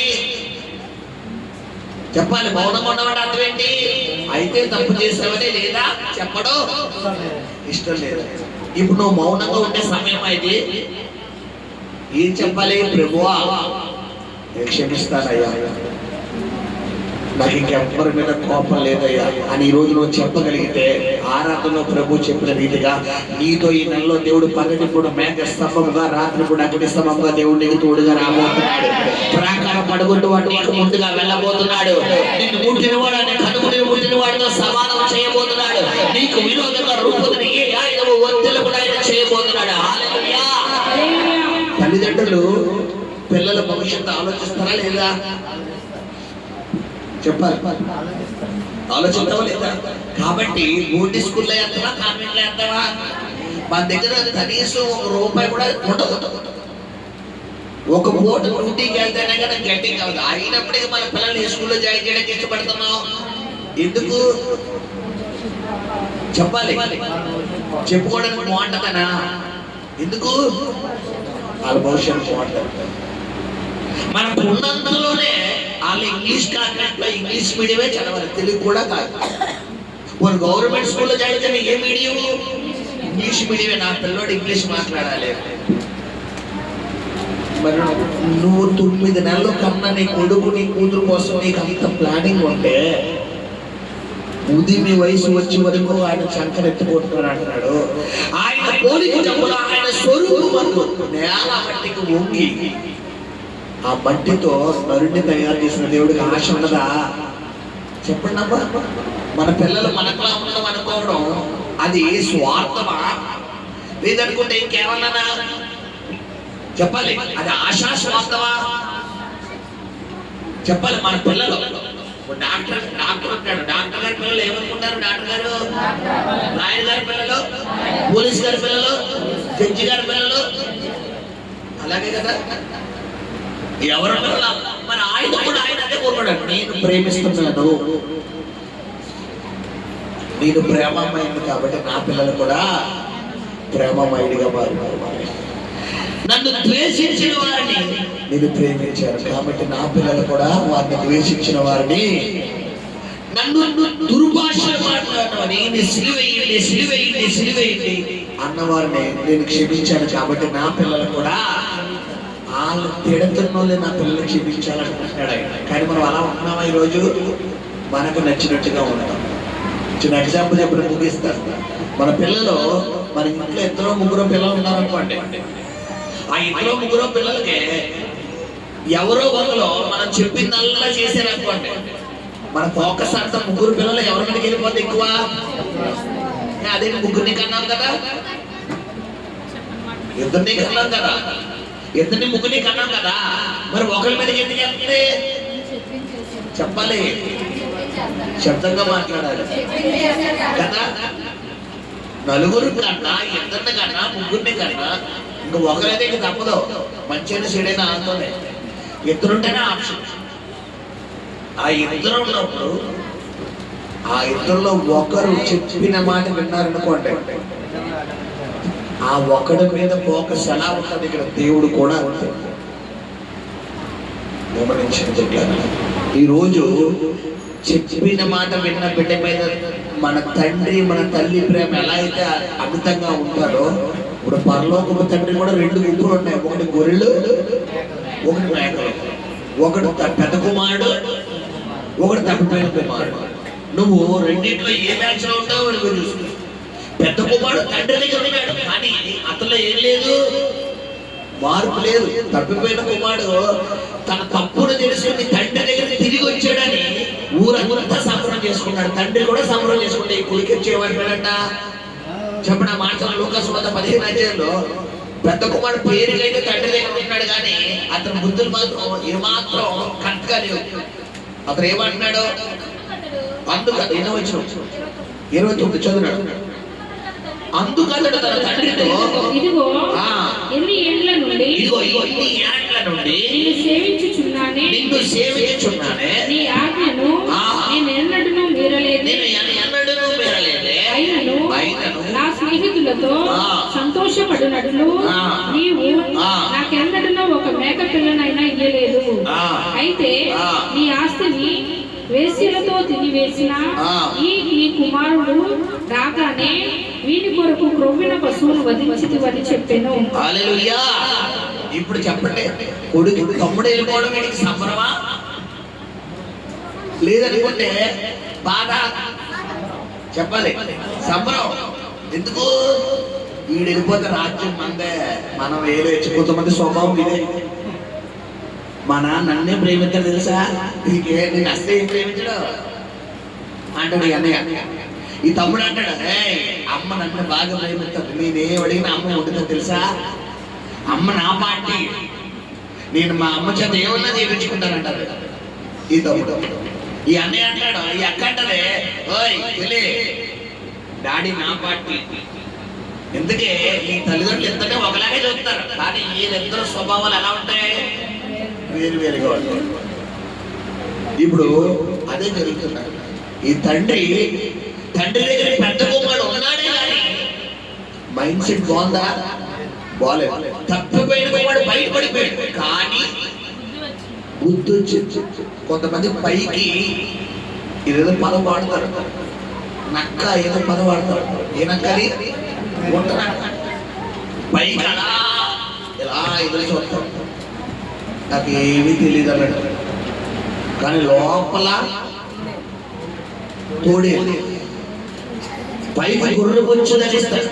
చెప్పాలి. మౌనంగా ఉండమంటే అర్థం ఏంటి? అయితే తప్పు చేసావని, లేదా చెప్పడం ఇష్టం లేదు. ఇప్పుడు నువ్వు మౌనంగా ఉండే సమయం అయితే ఏం చెప్పాలి? ప్రభువా నేను క్షమిస్తానయ్యా, నాకు ఇంకెవ్వరి మీద కోపం లేదయ్యా అని ఈరోజు నువ్వు చెప్పగలిగితే ఆరాధనలో ప్రభు చెప్పిన రీతిగా నీతో ఈ నెలలో దేవుడు పగటి కూడా మేఘ స్తంభముగా, రాత్రి కూడా అగ్ని స్తంభముగా దేవుడు నీకు తోడుగా రాబోతున్నాడు. ప్రాకారం పడుకుంటూ వాడు నీకు ముందుగా వెళ్ళబోతున్నాడు. నిన్ను ముట్టినవాడు అని కనుగొని ముట్టిన వాడితో సమానం చేయబోతున్నాడు. నీకు విరోధంగా రూపొందిన ఏ ఆయుధము ఒత్తిళ్లు కూడా ఆయన చేయబోతున్నాడు. హల్లెలూయా. తల్లిదండ్రులు పిల్లల భవిష్యత్తు ఆలోచిస్తారా లేదా? చెప్పాలి, ఆలోచిస్తావా లేదా? కాబట్టి బోర్డు స్కూల్లో వేస్తావా, కాన్వెంట్లో వేస్తావా? మన దగ్గర కనీసం ₹1 కూడా ఉండదు. ఒక బోర్డు డ్యూటీకి వెళ్తేనే కదా గట్టిగా కాదు. అయినప్పటికీ మన పిల్లల్ని స్కూల్లో జాయిన్ చేయడానికి ఇష్టపడుతున్నాం. ఎందుకు చెప్పాలి? చెప్పుకోవడానికి బాగుంటుందనా? ఎందుకు? వాళ్ళ భవిష్యత్తు బాగుంటుంది. మనకు ఉన్నంతలోనే వాళ్ళు ఇంగ్లీష్ కాన్వెంట్లో ఇంగ్లీష్ మీడియమే చదవాలి, తెలుగు కూడా కాదు. కొన్ని గవర్నమెంట్ స్కూల్లో చదివితే ఏ మీడియం? ఇంగ్లీష్ మీడియమే. నా పిల్లోడు ఇంగ్లీష్ మాట్లాడాలి. మరి నువ్వు 9 నెలలు కన్నా నీ కొడుకు నీ కూతురు కోసం నీకు అంత ప్లానింగ్ ఉంటే మీ వయసు వచ్చే వరకు ఆయన చంకరెత్తుకుంటున్నాడు అంటున్నాడు. ఆయన పోలిక చొప్పున ఆయన స్వరూపమందు నేల మట్టికి వంగి ఆ మట్టితో నరుణ్ణి తయారు చేసిన దేవుడికి ఆశ ఉన్నదా? చెప్పండి అమ్మా. మన పిల్లలు మనకులా ఉండడం అనుకోవడం అది స్వార్థమా, లేదనుకుంటే ఇంకేమన్నా చెప్పాలి? అది ఆశా స్వార్థమా చెప్పాలి. మన పిల్లలు డాక్టర్ ఉంటాడు, డాక్టర్ గారి పిల్లలు ఏమనుకుంటారు? డాక్టర్ గారు, లాయర్ గారి పిల్లలు, పోలీస్ గారి పిల్లలు, జడ్జి గారి పిల్లలు, అలాగే కదా ఎవరు పిల్లలు. మన ఆయన కూడా ఆయన అదే కోరుకుంటారు. కూడా నేను ప్రేమిస్తున్నాను, నేను ప్రేమమయుడు కాబట్టి నా పిల్లలు కూడా ప్రేమమయుడిగా మారుకోవాలి. నన్ను ద్వేషించిన వారిని నేను ప్రేమించాను కాబట్టి నా పిల్లలు కూడా వారిని ద్వేషించిన వారిని, నన్ను దుర్భాషలు మాట్లాడినవారిని, నేను సిలువేయండి సిలువేయండి సిలువేయండి అన్నవారిని నేను క్షమించాను కాబట్టి నా పిల్లలు కూడా, వాళ్ళు తిడుతున్నోళ్ళే నా పిల్లలు క్షమించాలనుకుంటున్నాడు ఆయన. కానీ మనం అలా ఉంటున్నామా ఈరోజు? మనకు నచ్చినట్టుగా ఉంటాం. చిన్న ఎగ్జాంపుల్ చెప్పిన ముగిస్తాను. మన పిల్లలు, మన ఇంట్లో ఇద్దరు ముగ్గురు పిల్లలు ఉన్నారనుకోండి, ఆ ఇద్దరు ముగ్గురు పిల్లలకి ఎవరో ఒకరు మనం చెప్పిందల్లా చేశారనుకోండి, మన ఫోకస్ అంతా ముగ్గురు పిల్లలు ఎవరి మీదకి వెళ్ళిపోతే ఎక్కువ? అదే ముగ్గురిని కన్నాం కదా, ఇద్దరిని కన్నాం కదా, ఇద్దరిని ముగ్గురిని కన్నాం కదా, మరి ఒకరి మీదకి ఎందుకు వెళ్తుంది? చెప్పాలి, శబ్దంగా మాట్లాడాలి కదా. నలుగురు కన్నా, ఇద్దరిని కన్నా, ముగ్గురిని కన్నా ఇంకా ఒకరైతే ఇంక తప్పదు. మంచి చెడైనా ఆడుతోనే ఇద్దరుంటేనే ఆప్షన్. ఆ ఇద్దరు ఉన్నప్పుడు ఆ ఇద్దరులో ఒకరు చెప్పిన మాట విన్నారనుకోండి, ఆ ఒకడి మీద ఫోకస్ ఎలా ఉంటుంది ఇక్కడ దేవుడు కూడా అంతే గమనించింది. ఈరోజు చెప్పిన మాట విన్న బిడ్డ మీద మన తండ్రి మన తల్లి ప్రేమ ఎలా అయితే అమితంగా ఉంటారో, ఇప్పుడు పరలోకపు తండ్రి కూడా రెండు గుంపులు ఉన్నాయి, ఒకటి గొర్రెలు ఒకటి మేకలు, ఒకటి పెద్ద కుమారుడు ఒకటి తప్పిపోయిన కుమారుడు. నువ్వు రెండింటిలో ఏ మ్యాచ్ లో ఉంటావో నువ్వు చూసుకో. పెద్ద కుమారుడు తండ్రి దగ్గర ఉన్నాడు కానీ అతనిలో ఏం లేదు, మార్పు లేదు. తప్పిపోయిన కుమారుడు తన తప్పును తెలుసుకుని తండ్రి దగ్గర తిరిగి వచ్చాడని ఊరంతా సంబరం చేసుకున్నాడు. తండ్రి కూడా సంబరం చేసుకుంటే ఈ కొడుకు వచ్చేవాడినాడంట. చెప్పిన మాటలు లూకాసు 15 అధ్యాయంలో పెద్ద కుమారుడు పేరుకైతే తండ్రి దగ్గర ఉన్నాడు కానీ అతని బుద్ధులు మాత్రం ఏమాత్రం కరెక్ట్గా లేవు. అతను ఏమంటున్నాడు? అందుకని 29 చదువున్నాడు. అందుకతడు తన తండ్రితో, ఇదిగో ఎన్ని ఏండ్ల నుండి నిన్ను సేవించుచున్నానే, నీ ఆజ్ఞను నేను ఎన్నడూను మీరలేదే. అయినను నా స్నేహితులతో సంతోషపడినట్లు నీవు నాకెన్నడూను ఒక మేక పిల్లనైనా ఇయ్యలేదు. అయితే నీ ఆస్తిని వేశ్యలతో తినివేసిన ఈ నీ కుమారుడు రాగానే వీని కొరకు క్రొవ్విన పశువును వధించితివని చెప్పెను. హల్లెలూయా. ఇప్పుడు చెప్పండి, కొడుకు తమ్ముడు వెళ్ళిపోవడం వీడికి సంబరమా? లేదనుకుంటే బాధ. చెప్పాలి, సంబరం. ఎందుకు? వీడు వెళ్ళిపోతే రాజ్యం మందే, మనం వేరే. కొంతమంది స్వభావం ఇదే, మా నాన్న నన్నే ప్రేమించాడు తెలుసా, నీకే నేను అస్తే ఏం ప్రేమించడు అంటాడు అన్నయ్య. ఈ తమ్ముడు అంటాడు, అమ్మ నన్ను బాగా ప్రేమిస్తాడు, నేనేం అడిగిన అమ్మ వండుతుంది తెలుసా, అమ్మ నా పార్టీ, నేను మా అమ్మ చేత ఏమన్నా చేయించుకుంటానంటారు ఈ తమ్ముడు. ఈ అన్నయ్య అంటాడు, ఈ అక్క అంటదే, ఓయ్ తెలి డాడీ నా పార్టీ. ఎందుకే ఈ తల్లిదండ్రులు ఎంతనే ఒకలాగే చూస్తారు కానీ వీళ్ళిద్దరు స్వభావాలు ఎలా ఉంటాయి? వేరు వేరుగా ఉంటాయి. ఇప్పుడు అదే జరుగుతున్నాడు. ఈ తండ్రి దగ్గర పెద్ద కుమారుడు ఉన్నాడే కానీ మైండ్ సెట్ బాగుందా? బాలేదు. తప్పిపోయిన కుమారుడు బయటపడిపోయాడు కానీ బుద్ధి వచ్చింది. కొంతమంది పైకి ఏదో పదం వాడతారు, నక్క ఏదో పదం వాడతారు. ఏ నక్కది? పైకి అలా ఇలా ఎదురు చూస్తాం, నాకు ఏమీ తెలియదు అన్నాడు కానీ లోపల తోడే. పైకి గుర్రె కొంచెం ధరిస్తాడు,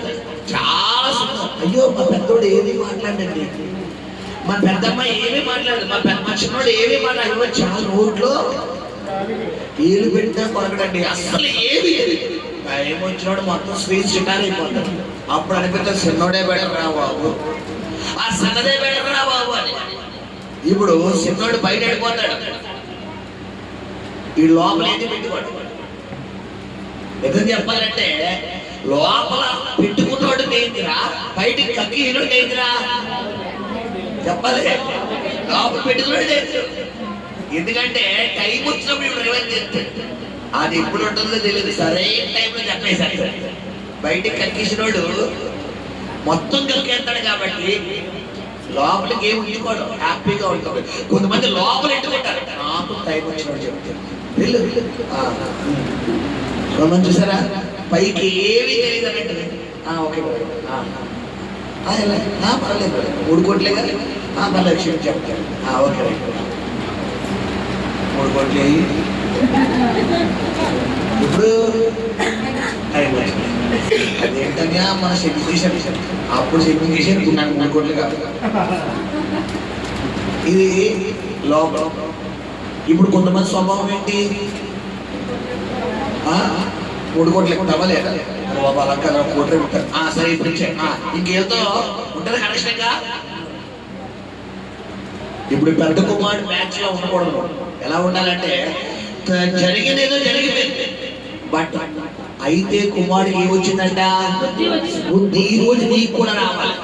చాలా సుఖం. అయ్యో మా పెద్దోడు ఏమీ మాట్లాడండి, మా పెద్దమ్మ ఏమీ మాట్లాడదు, మా చిన్నోడు ఏమీ మాట్లాడు, చాలా నోట్లో ఏలు పెట్టినా కొరకడండి, అసలు ఏమి ఏమొచ్చినాడు మొత్తం స్వీట్ చిన్నాడు అయిపోతాడు. అప్పుడు అనిపిస్తుంది చిన్నోడే బెటర్ రా బాబు, ఆ సన్నదే బెటర్ రా బాబు అని. ఇప్పుడు చిన్నోడు బయట వెళ్ళిపోతాడు, ఈ లోపల ఏది పెట్టుకోడు. ఎందుకు చెప్పాలంటే లోపల పెట్టుకున్నోడు నేందిరా, బయటికి కక్కినోడు నేందిరా. చెప్పాలి, లోపల పెట్టుకున్నాడు లేదు. ఎందుకంటే టైం వచ్చినప్పుడు ఇప్పుడు రివైండ్ చేస్తాడు. అది ఎప్పుడు ఉంటుందో తెలియదు, సరైన టైంలో చెప్పేశాడు. బయటికి కక్కిసినోడు మొత్తం కలికేస్తాడు కాబట్టి లోపలికి ఏమి ఉంచుకోవడం హ్యాపీగా ఉంటుంది. కొంతమంది లోపల ఎట్టుకుంటారు, నాకు టైం వచ్చినట్టు చెప్తారు. వెళ్ళు కొంతమంది చూసారా, పైకి ఏమీ తెలియదు అన్నట్టు ఓకే పర్లేదు 3 కోట్లే కదా పర్లేదు క్షమించి చెప్తారు ఓకే 3 కోట్లు అయ్యి ఇప్పుడు అదేంటన్నా మన సెగ్రిగేషన్ అప్పుడు సెగ్రిగేషన్ నాకు 3 కోట్లు కాదు. ఇది లోపల. ఇప్పుడు కొంతమంది స్వభావం ఏంటి, 3 కోట్లు ఎక్కువ బాబా కోట్లు ఉంటారు. సరే ఇప్పుడు ఇంకేతో ఉంటుంది కనెక్షన్గా. ఇప్పుడు పెద్ద కుమారుడు మ్యాచ్ లో ఉండకూడదు. ఎలా ఉండాలంటే జరిగినేదో జరిగిపోయింది, బట్ అయితే కుమారుడికి ఏమొచ్చిందంట, బుద్ధి. ఈ రోజు నీకు కూడా రావాలి,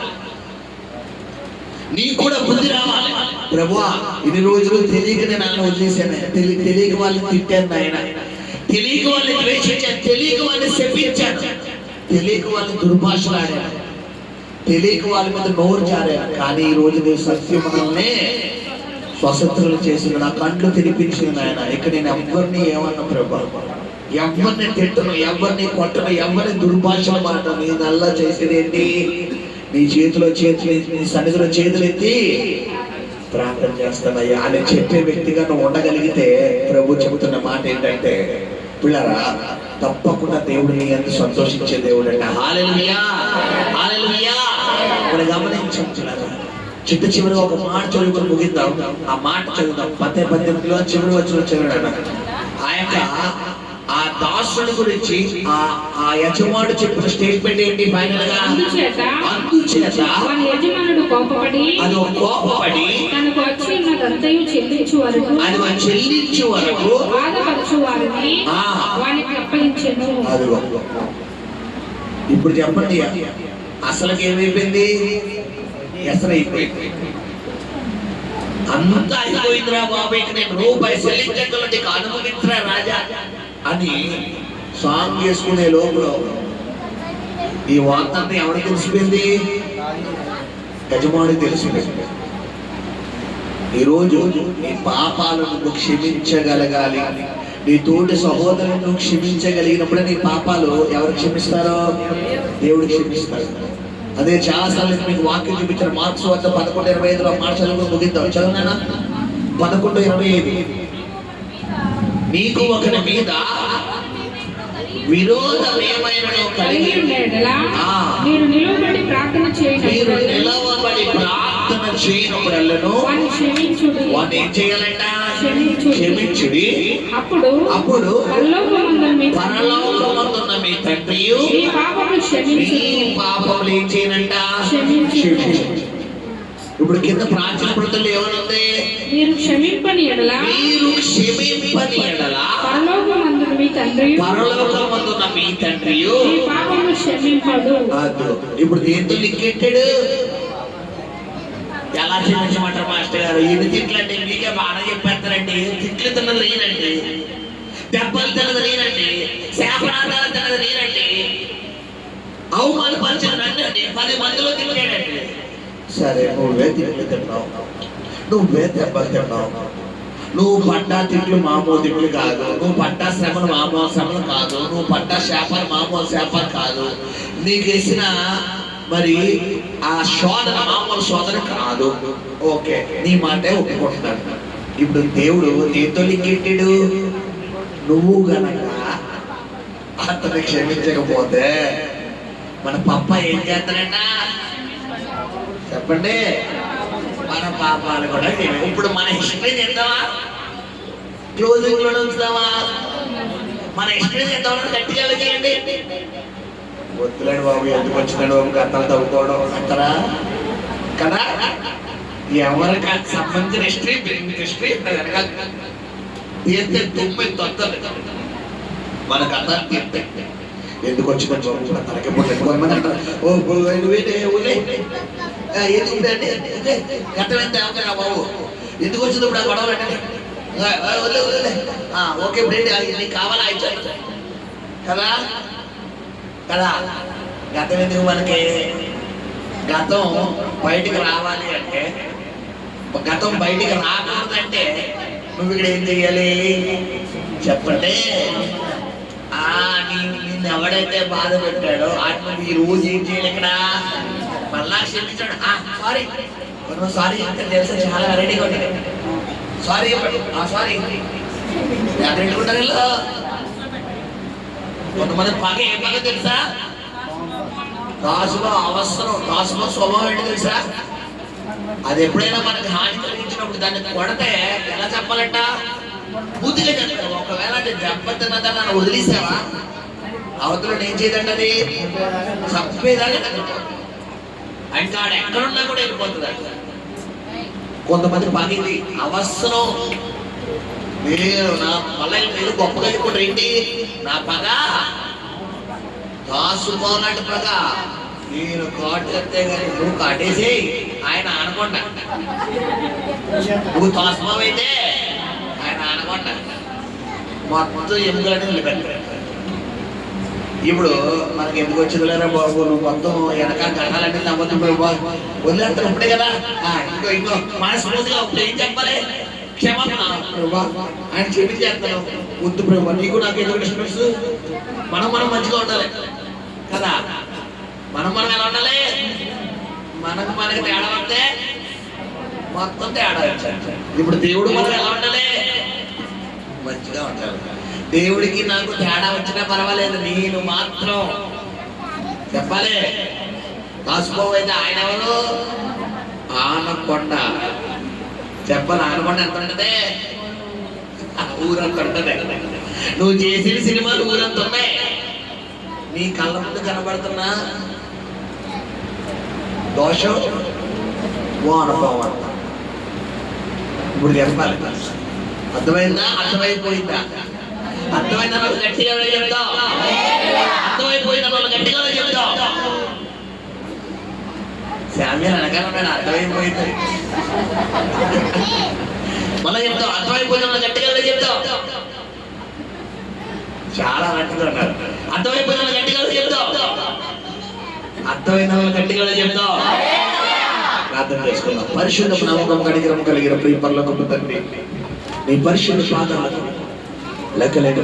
నీకు కూడా బుద్ధి రావాలి. ప్రభువా ఇన్ని రోజులు తెలియక నేను ఆయన వదిలేశాను, తెలియక వాళ్ళని తిట్టాను ఆయన, తెలియక వాళ్ళని ద్వేషించాను, తెలియక వాళ్ళని శపించాను, తెలియక వాళ్ళని దుర్భాషలాడాను, తెలియక వాళ్ళ మీద నోరు జారాను. కానీ ఈ రోజు నేను సత్యం మనల్ని స్వతంత్రులు చేసిన, నా కంట్లు తినిపించిన ఆయన. ఇక్కడ నేను ఎవరిని ఏమన్నా ప్రభా, ఎవరిని తిట్టను, ఎవరిని కొట్టను, ఎవరిని దుర్భాషలు మాటను. నేను అల్లా చేసేది ఏంటి, నీ చేతిలో చేతులు, నీ సన్నిధిలో చేతులు ఎత్తి ప్రార్థన చేస్తానయ్యా అని చెప్పే వ్యక్తిగా నువ్వు ఉండగలిగితే ప్రభు చెబుతున్న మాట ఏంటంటే, పిల్లరా తప్పకుండా దేవుడు నీ అంత సంతోషించే దేవుడు అంట. హల్లెలూయా హల్లెలూయా. ఇప్పుడు గమనించారు, చిట్ట చివరిగా ఒక మాట చదువుకొని ముగిద్దాం. ఆ మాట చదువుదాం. 18 చివరి వచ్చిన చదువుడు. ఆ దాసుని గురించి ఆ యజమానుడు చెప్పిన స్టేట్మెంట్ ఏంటి ఫైనల్ గా, అందుచేత వాని యజమానుడు కోపపడి, అది ఒక కోపపడి తనకు వచ్చి ఉన్నదంతయు చెల్లించు వరకు, అది చెల్లించు వరకు బాధపరచు వారిని వానికి అప్పగించెను. ఇప్పుడు చెప్పండి, అసలుకి ఏమైపోయింది, ఎసరు అయిపోయింది, అంతా అయిపోయిందిరా బాబు, ఇక నేను రూపాయి చెల్లించగలంటే అనుభవించరా రాజా అని సాంగ్ చేసుకునే లోపల ఈ వార్తని ఎవరికి తెలిసిపోయింది, యజమానికి తెలిసిపోయింది. ఈరోజు నీ పాపాలను నువ్వు క్షమించగలగాలి. నీ తోటి సహోదరులను నువ్వు క్షమించగలిగినప్పుడే నీ పాపాలు ఎవరు క్షమిస్తారో, దేవుడు క్షమిస్తారు. అదే చాలాసార్లు మీకు వాక్యం చూపించిన మార్క్స్ వద్ద 11:25 మాట చదువుకుని ముగిద్దాం. చదువునా 11:25. నీకు ఒకరి మీద విరోధం ఏమైనా కలిగి మీరు నిలవబడి ప్రార్థన చేయనప్పుడల్లను వాడిని ఏం చేయాలంట, క్షమించుడి. అప్పుడు పరలోకమందున్న మీ తండ్రి మీ పాపములు ఏం చేయనంట, ఇప్పుడు కింద ప్రాచీన ప్రతులు ఏమనుంది, మీరు క్షమింపని ఎడల పరలోకమందున్న మీ తండ్రి మీ పాపములు క్షమింపడు. ఇప్పుడు దేంతో లిక్కెట్టాడు, ఎలా క్షమించమంటారు మాస్టర్ గారు, ఇది తిట్లండి, మీకే బాగా చెప్పేస్తారండి, తిట్లు తిన్నది నేనండి, దెబ్బలు తిన్నది నేనండి, శాపనాదాలు తిన్నది నేనండి, అవమానపరిచిన రండి 10 మందిలో తిట్టాడండి. సరే నువ్వే తిట్లు తిన్నావు, నువ్వే దెబ్బలు తిన్నావు, నువ్వు పడ్డా తిట్లు మామూలు తిట్లు కాదు, నువ్వు పడ్డా శ్రమలు మామూలు శ్రమలు కాదు, నువ్వు పడ్డా శాపాలు మామూలు శాపాలు కాదు, నీకు వేసిన మరి ఆ శోధన మామూలు శోధన కాదు. ఓకే, నీ మాటే ఒప్పుకుంటున్నాడు. ఇప్పుడు దేవుడు నీతో లిక్కెట్టాడు, నువ్వు గనక అతను క్షమించకపోతే మన పప్ప ఏం చేస్తాడంట చెప్పండి, మన పాపాలు కూడా. ఇప్పుడు మన హిస్టరీ చేద్దామా, క్లోజింగ్ లో ఉంచుదామా, మన హిస్టరీ చేద్దామని గట్టిగా చేయండి. వద్దులేడు బాబు, ఎందుకు వచ్చినాడు బాబు గంటలు తగ్గుతాడు అంటారా కదా, ఎవరికి సంబంధించిన హిస్టరీ కనుక తీర్తే 9 తొత్తలు మనకు అర్థం తీర్తే ఎందుకు వచ్చిన తనకి కొంతమంది అంటారు, ఓ ఎందుకంటే గతం ఎంత బాబు ఎందుకు వచ్చింది ఇప్పుడు ఆ గొడవలు అంటే వదిలే వదిలే. ఓకే ఇప్పుడు ఏంటి నీకు కావాలా ఇచ్చాను కదా కదా. గతం ఎందుకు మనకి? గతం బయటికి రావాలి అంటే, గతం బయటికి రాకూడదంటే నువ్వు ఇక్కడ ఏం చెయ్యాలి చెప్పండి? నిన్ను ఎవడైతే బాధ పెట్టాడో అటు నువ్వు ఈ రోజు ఏం చేయాలి? ఇక్కడ మళ్ళా క్షమించాడు. సారీ సారీ అంటే తెలుసా, చాలా రెడీగా ఉంటుంది. సారీ సారీ ఎక్కడ పెట్టుకుంటారు వీళ్ళు? కొంతమంది పగ ఏ పగ తెలుసా? దాసులో అవసరం, దాసులో స్వభావం ఏంటి తెలుసా? అది ఎప్పుడైనా మనకి హాని కలిగించినప్పుడు దాన్ని కొడితే ఎలా చెప్పాలంట? బుద్ధిగా చెప్తారు. ఒకవేళ దెబ్బతిన్నదా నన్ను వదిలేసావా, అవతల ఏం చేయదండి, అది చంపేదాకా అంటే ఆడ ఎక్కడున్నా కూడా వెళ్ళిపోతుంది. కొంతమంది పగింది అవసరం. నేను నా మళ్ళీ నేను గొప్పగా చెప్పుకుంటారు ఏంటి? నా పగ దాసుకోనట్టు పగ నేను కాటు చెప్తే కానీ నువ్వు కాటేసి ఆయన అనకుండా, నువ్వు తోసమైతే ఆయన అనకుండా మొత్తం ఎముకలని నిలబెట్టారు. ఇప్పుడు మనకి ఎందుకు వచ్చింది లేరా బాబు, నువ్వు మొత్తం వెనకాల గణాలన్నీ నమ్మద్దు వదిలేస్తాను ఇప్పుడే కదా. ఇంకో ఇంకో మనస్ఫూర్తిగా ఇప్పుడు ఏం చెప్పాలి? క్షమాపణ ప్రభా, ఆయన క్షమించేస్తాను. వద్దు ప్రభా, నీకు నాకు ఎందుకు డిస్టర్బెన్స్? మనం మంచిగా ఉండాలి కదా. మనం ఎలా ఉండాలి? మనకి తేడా వస్తే మొత్తం తేడా వచ్చాడు. ఇప్పుడు దేవుడు మనం ఎలా ఉండాలి? మంచిగా ఉండాలి. దేవుడికి నాకు తేడా వచ్చినా పర్వాలేదు, నేను మాత్రం చెప్పాలి దాసుకోవైతే ఆయన ఎవరు? ఆనకొండ. చెప్పాలి ఆనకొండ ఎంత ఉంటది? ఊరంత ఉంటది. నువ్వు చేసిన సినిమాలు ఊరంత ఉన్నాయి. నీ కళ్ళ ముందు కనబడుతున్నా దోషం ఓ అనుభవం అంట. ఇప్పుడు చెప్పాలి, అర్థమైందా? అర్థమైపోయిందా? అర్థమైందా? వాళ్ళు గట్టిగా చెప్తాం. అర్థమైపోయిందా? వాళ్ళు గట్టిగా చెప్తాం. శామ్యాలు అనగానే ఉన్నాడు, అర్థమైపోయింది. మళ్ళీ చెప్తాం, అర్థమైపోయింది. వాళ్ళు గట్టిగా చెప్తాం. చాలా గట్టిగా ఉన్నారు. అర్థమైపోయిన వాళ్ళు గట్టిగా చెప్తాం. అర్థమైన వాళ్ళు గట్టిగా చెప్తాం. ప్రార్థన చేసుకుందాం. పరిశుద్ధ నామమున కనికరం కలిగిన ప్రియ పరలోకపు తండ్రి, నీ పరిశుద్ధ పాదాలకు లెక్కలేక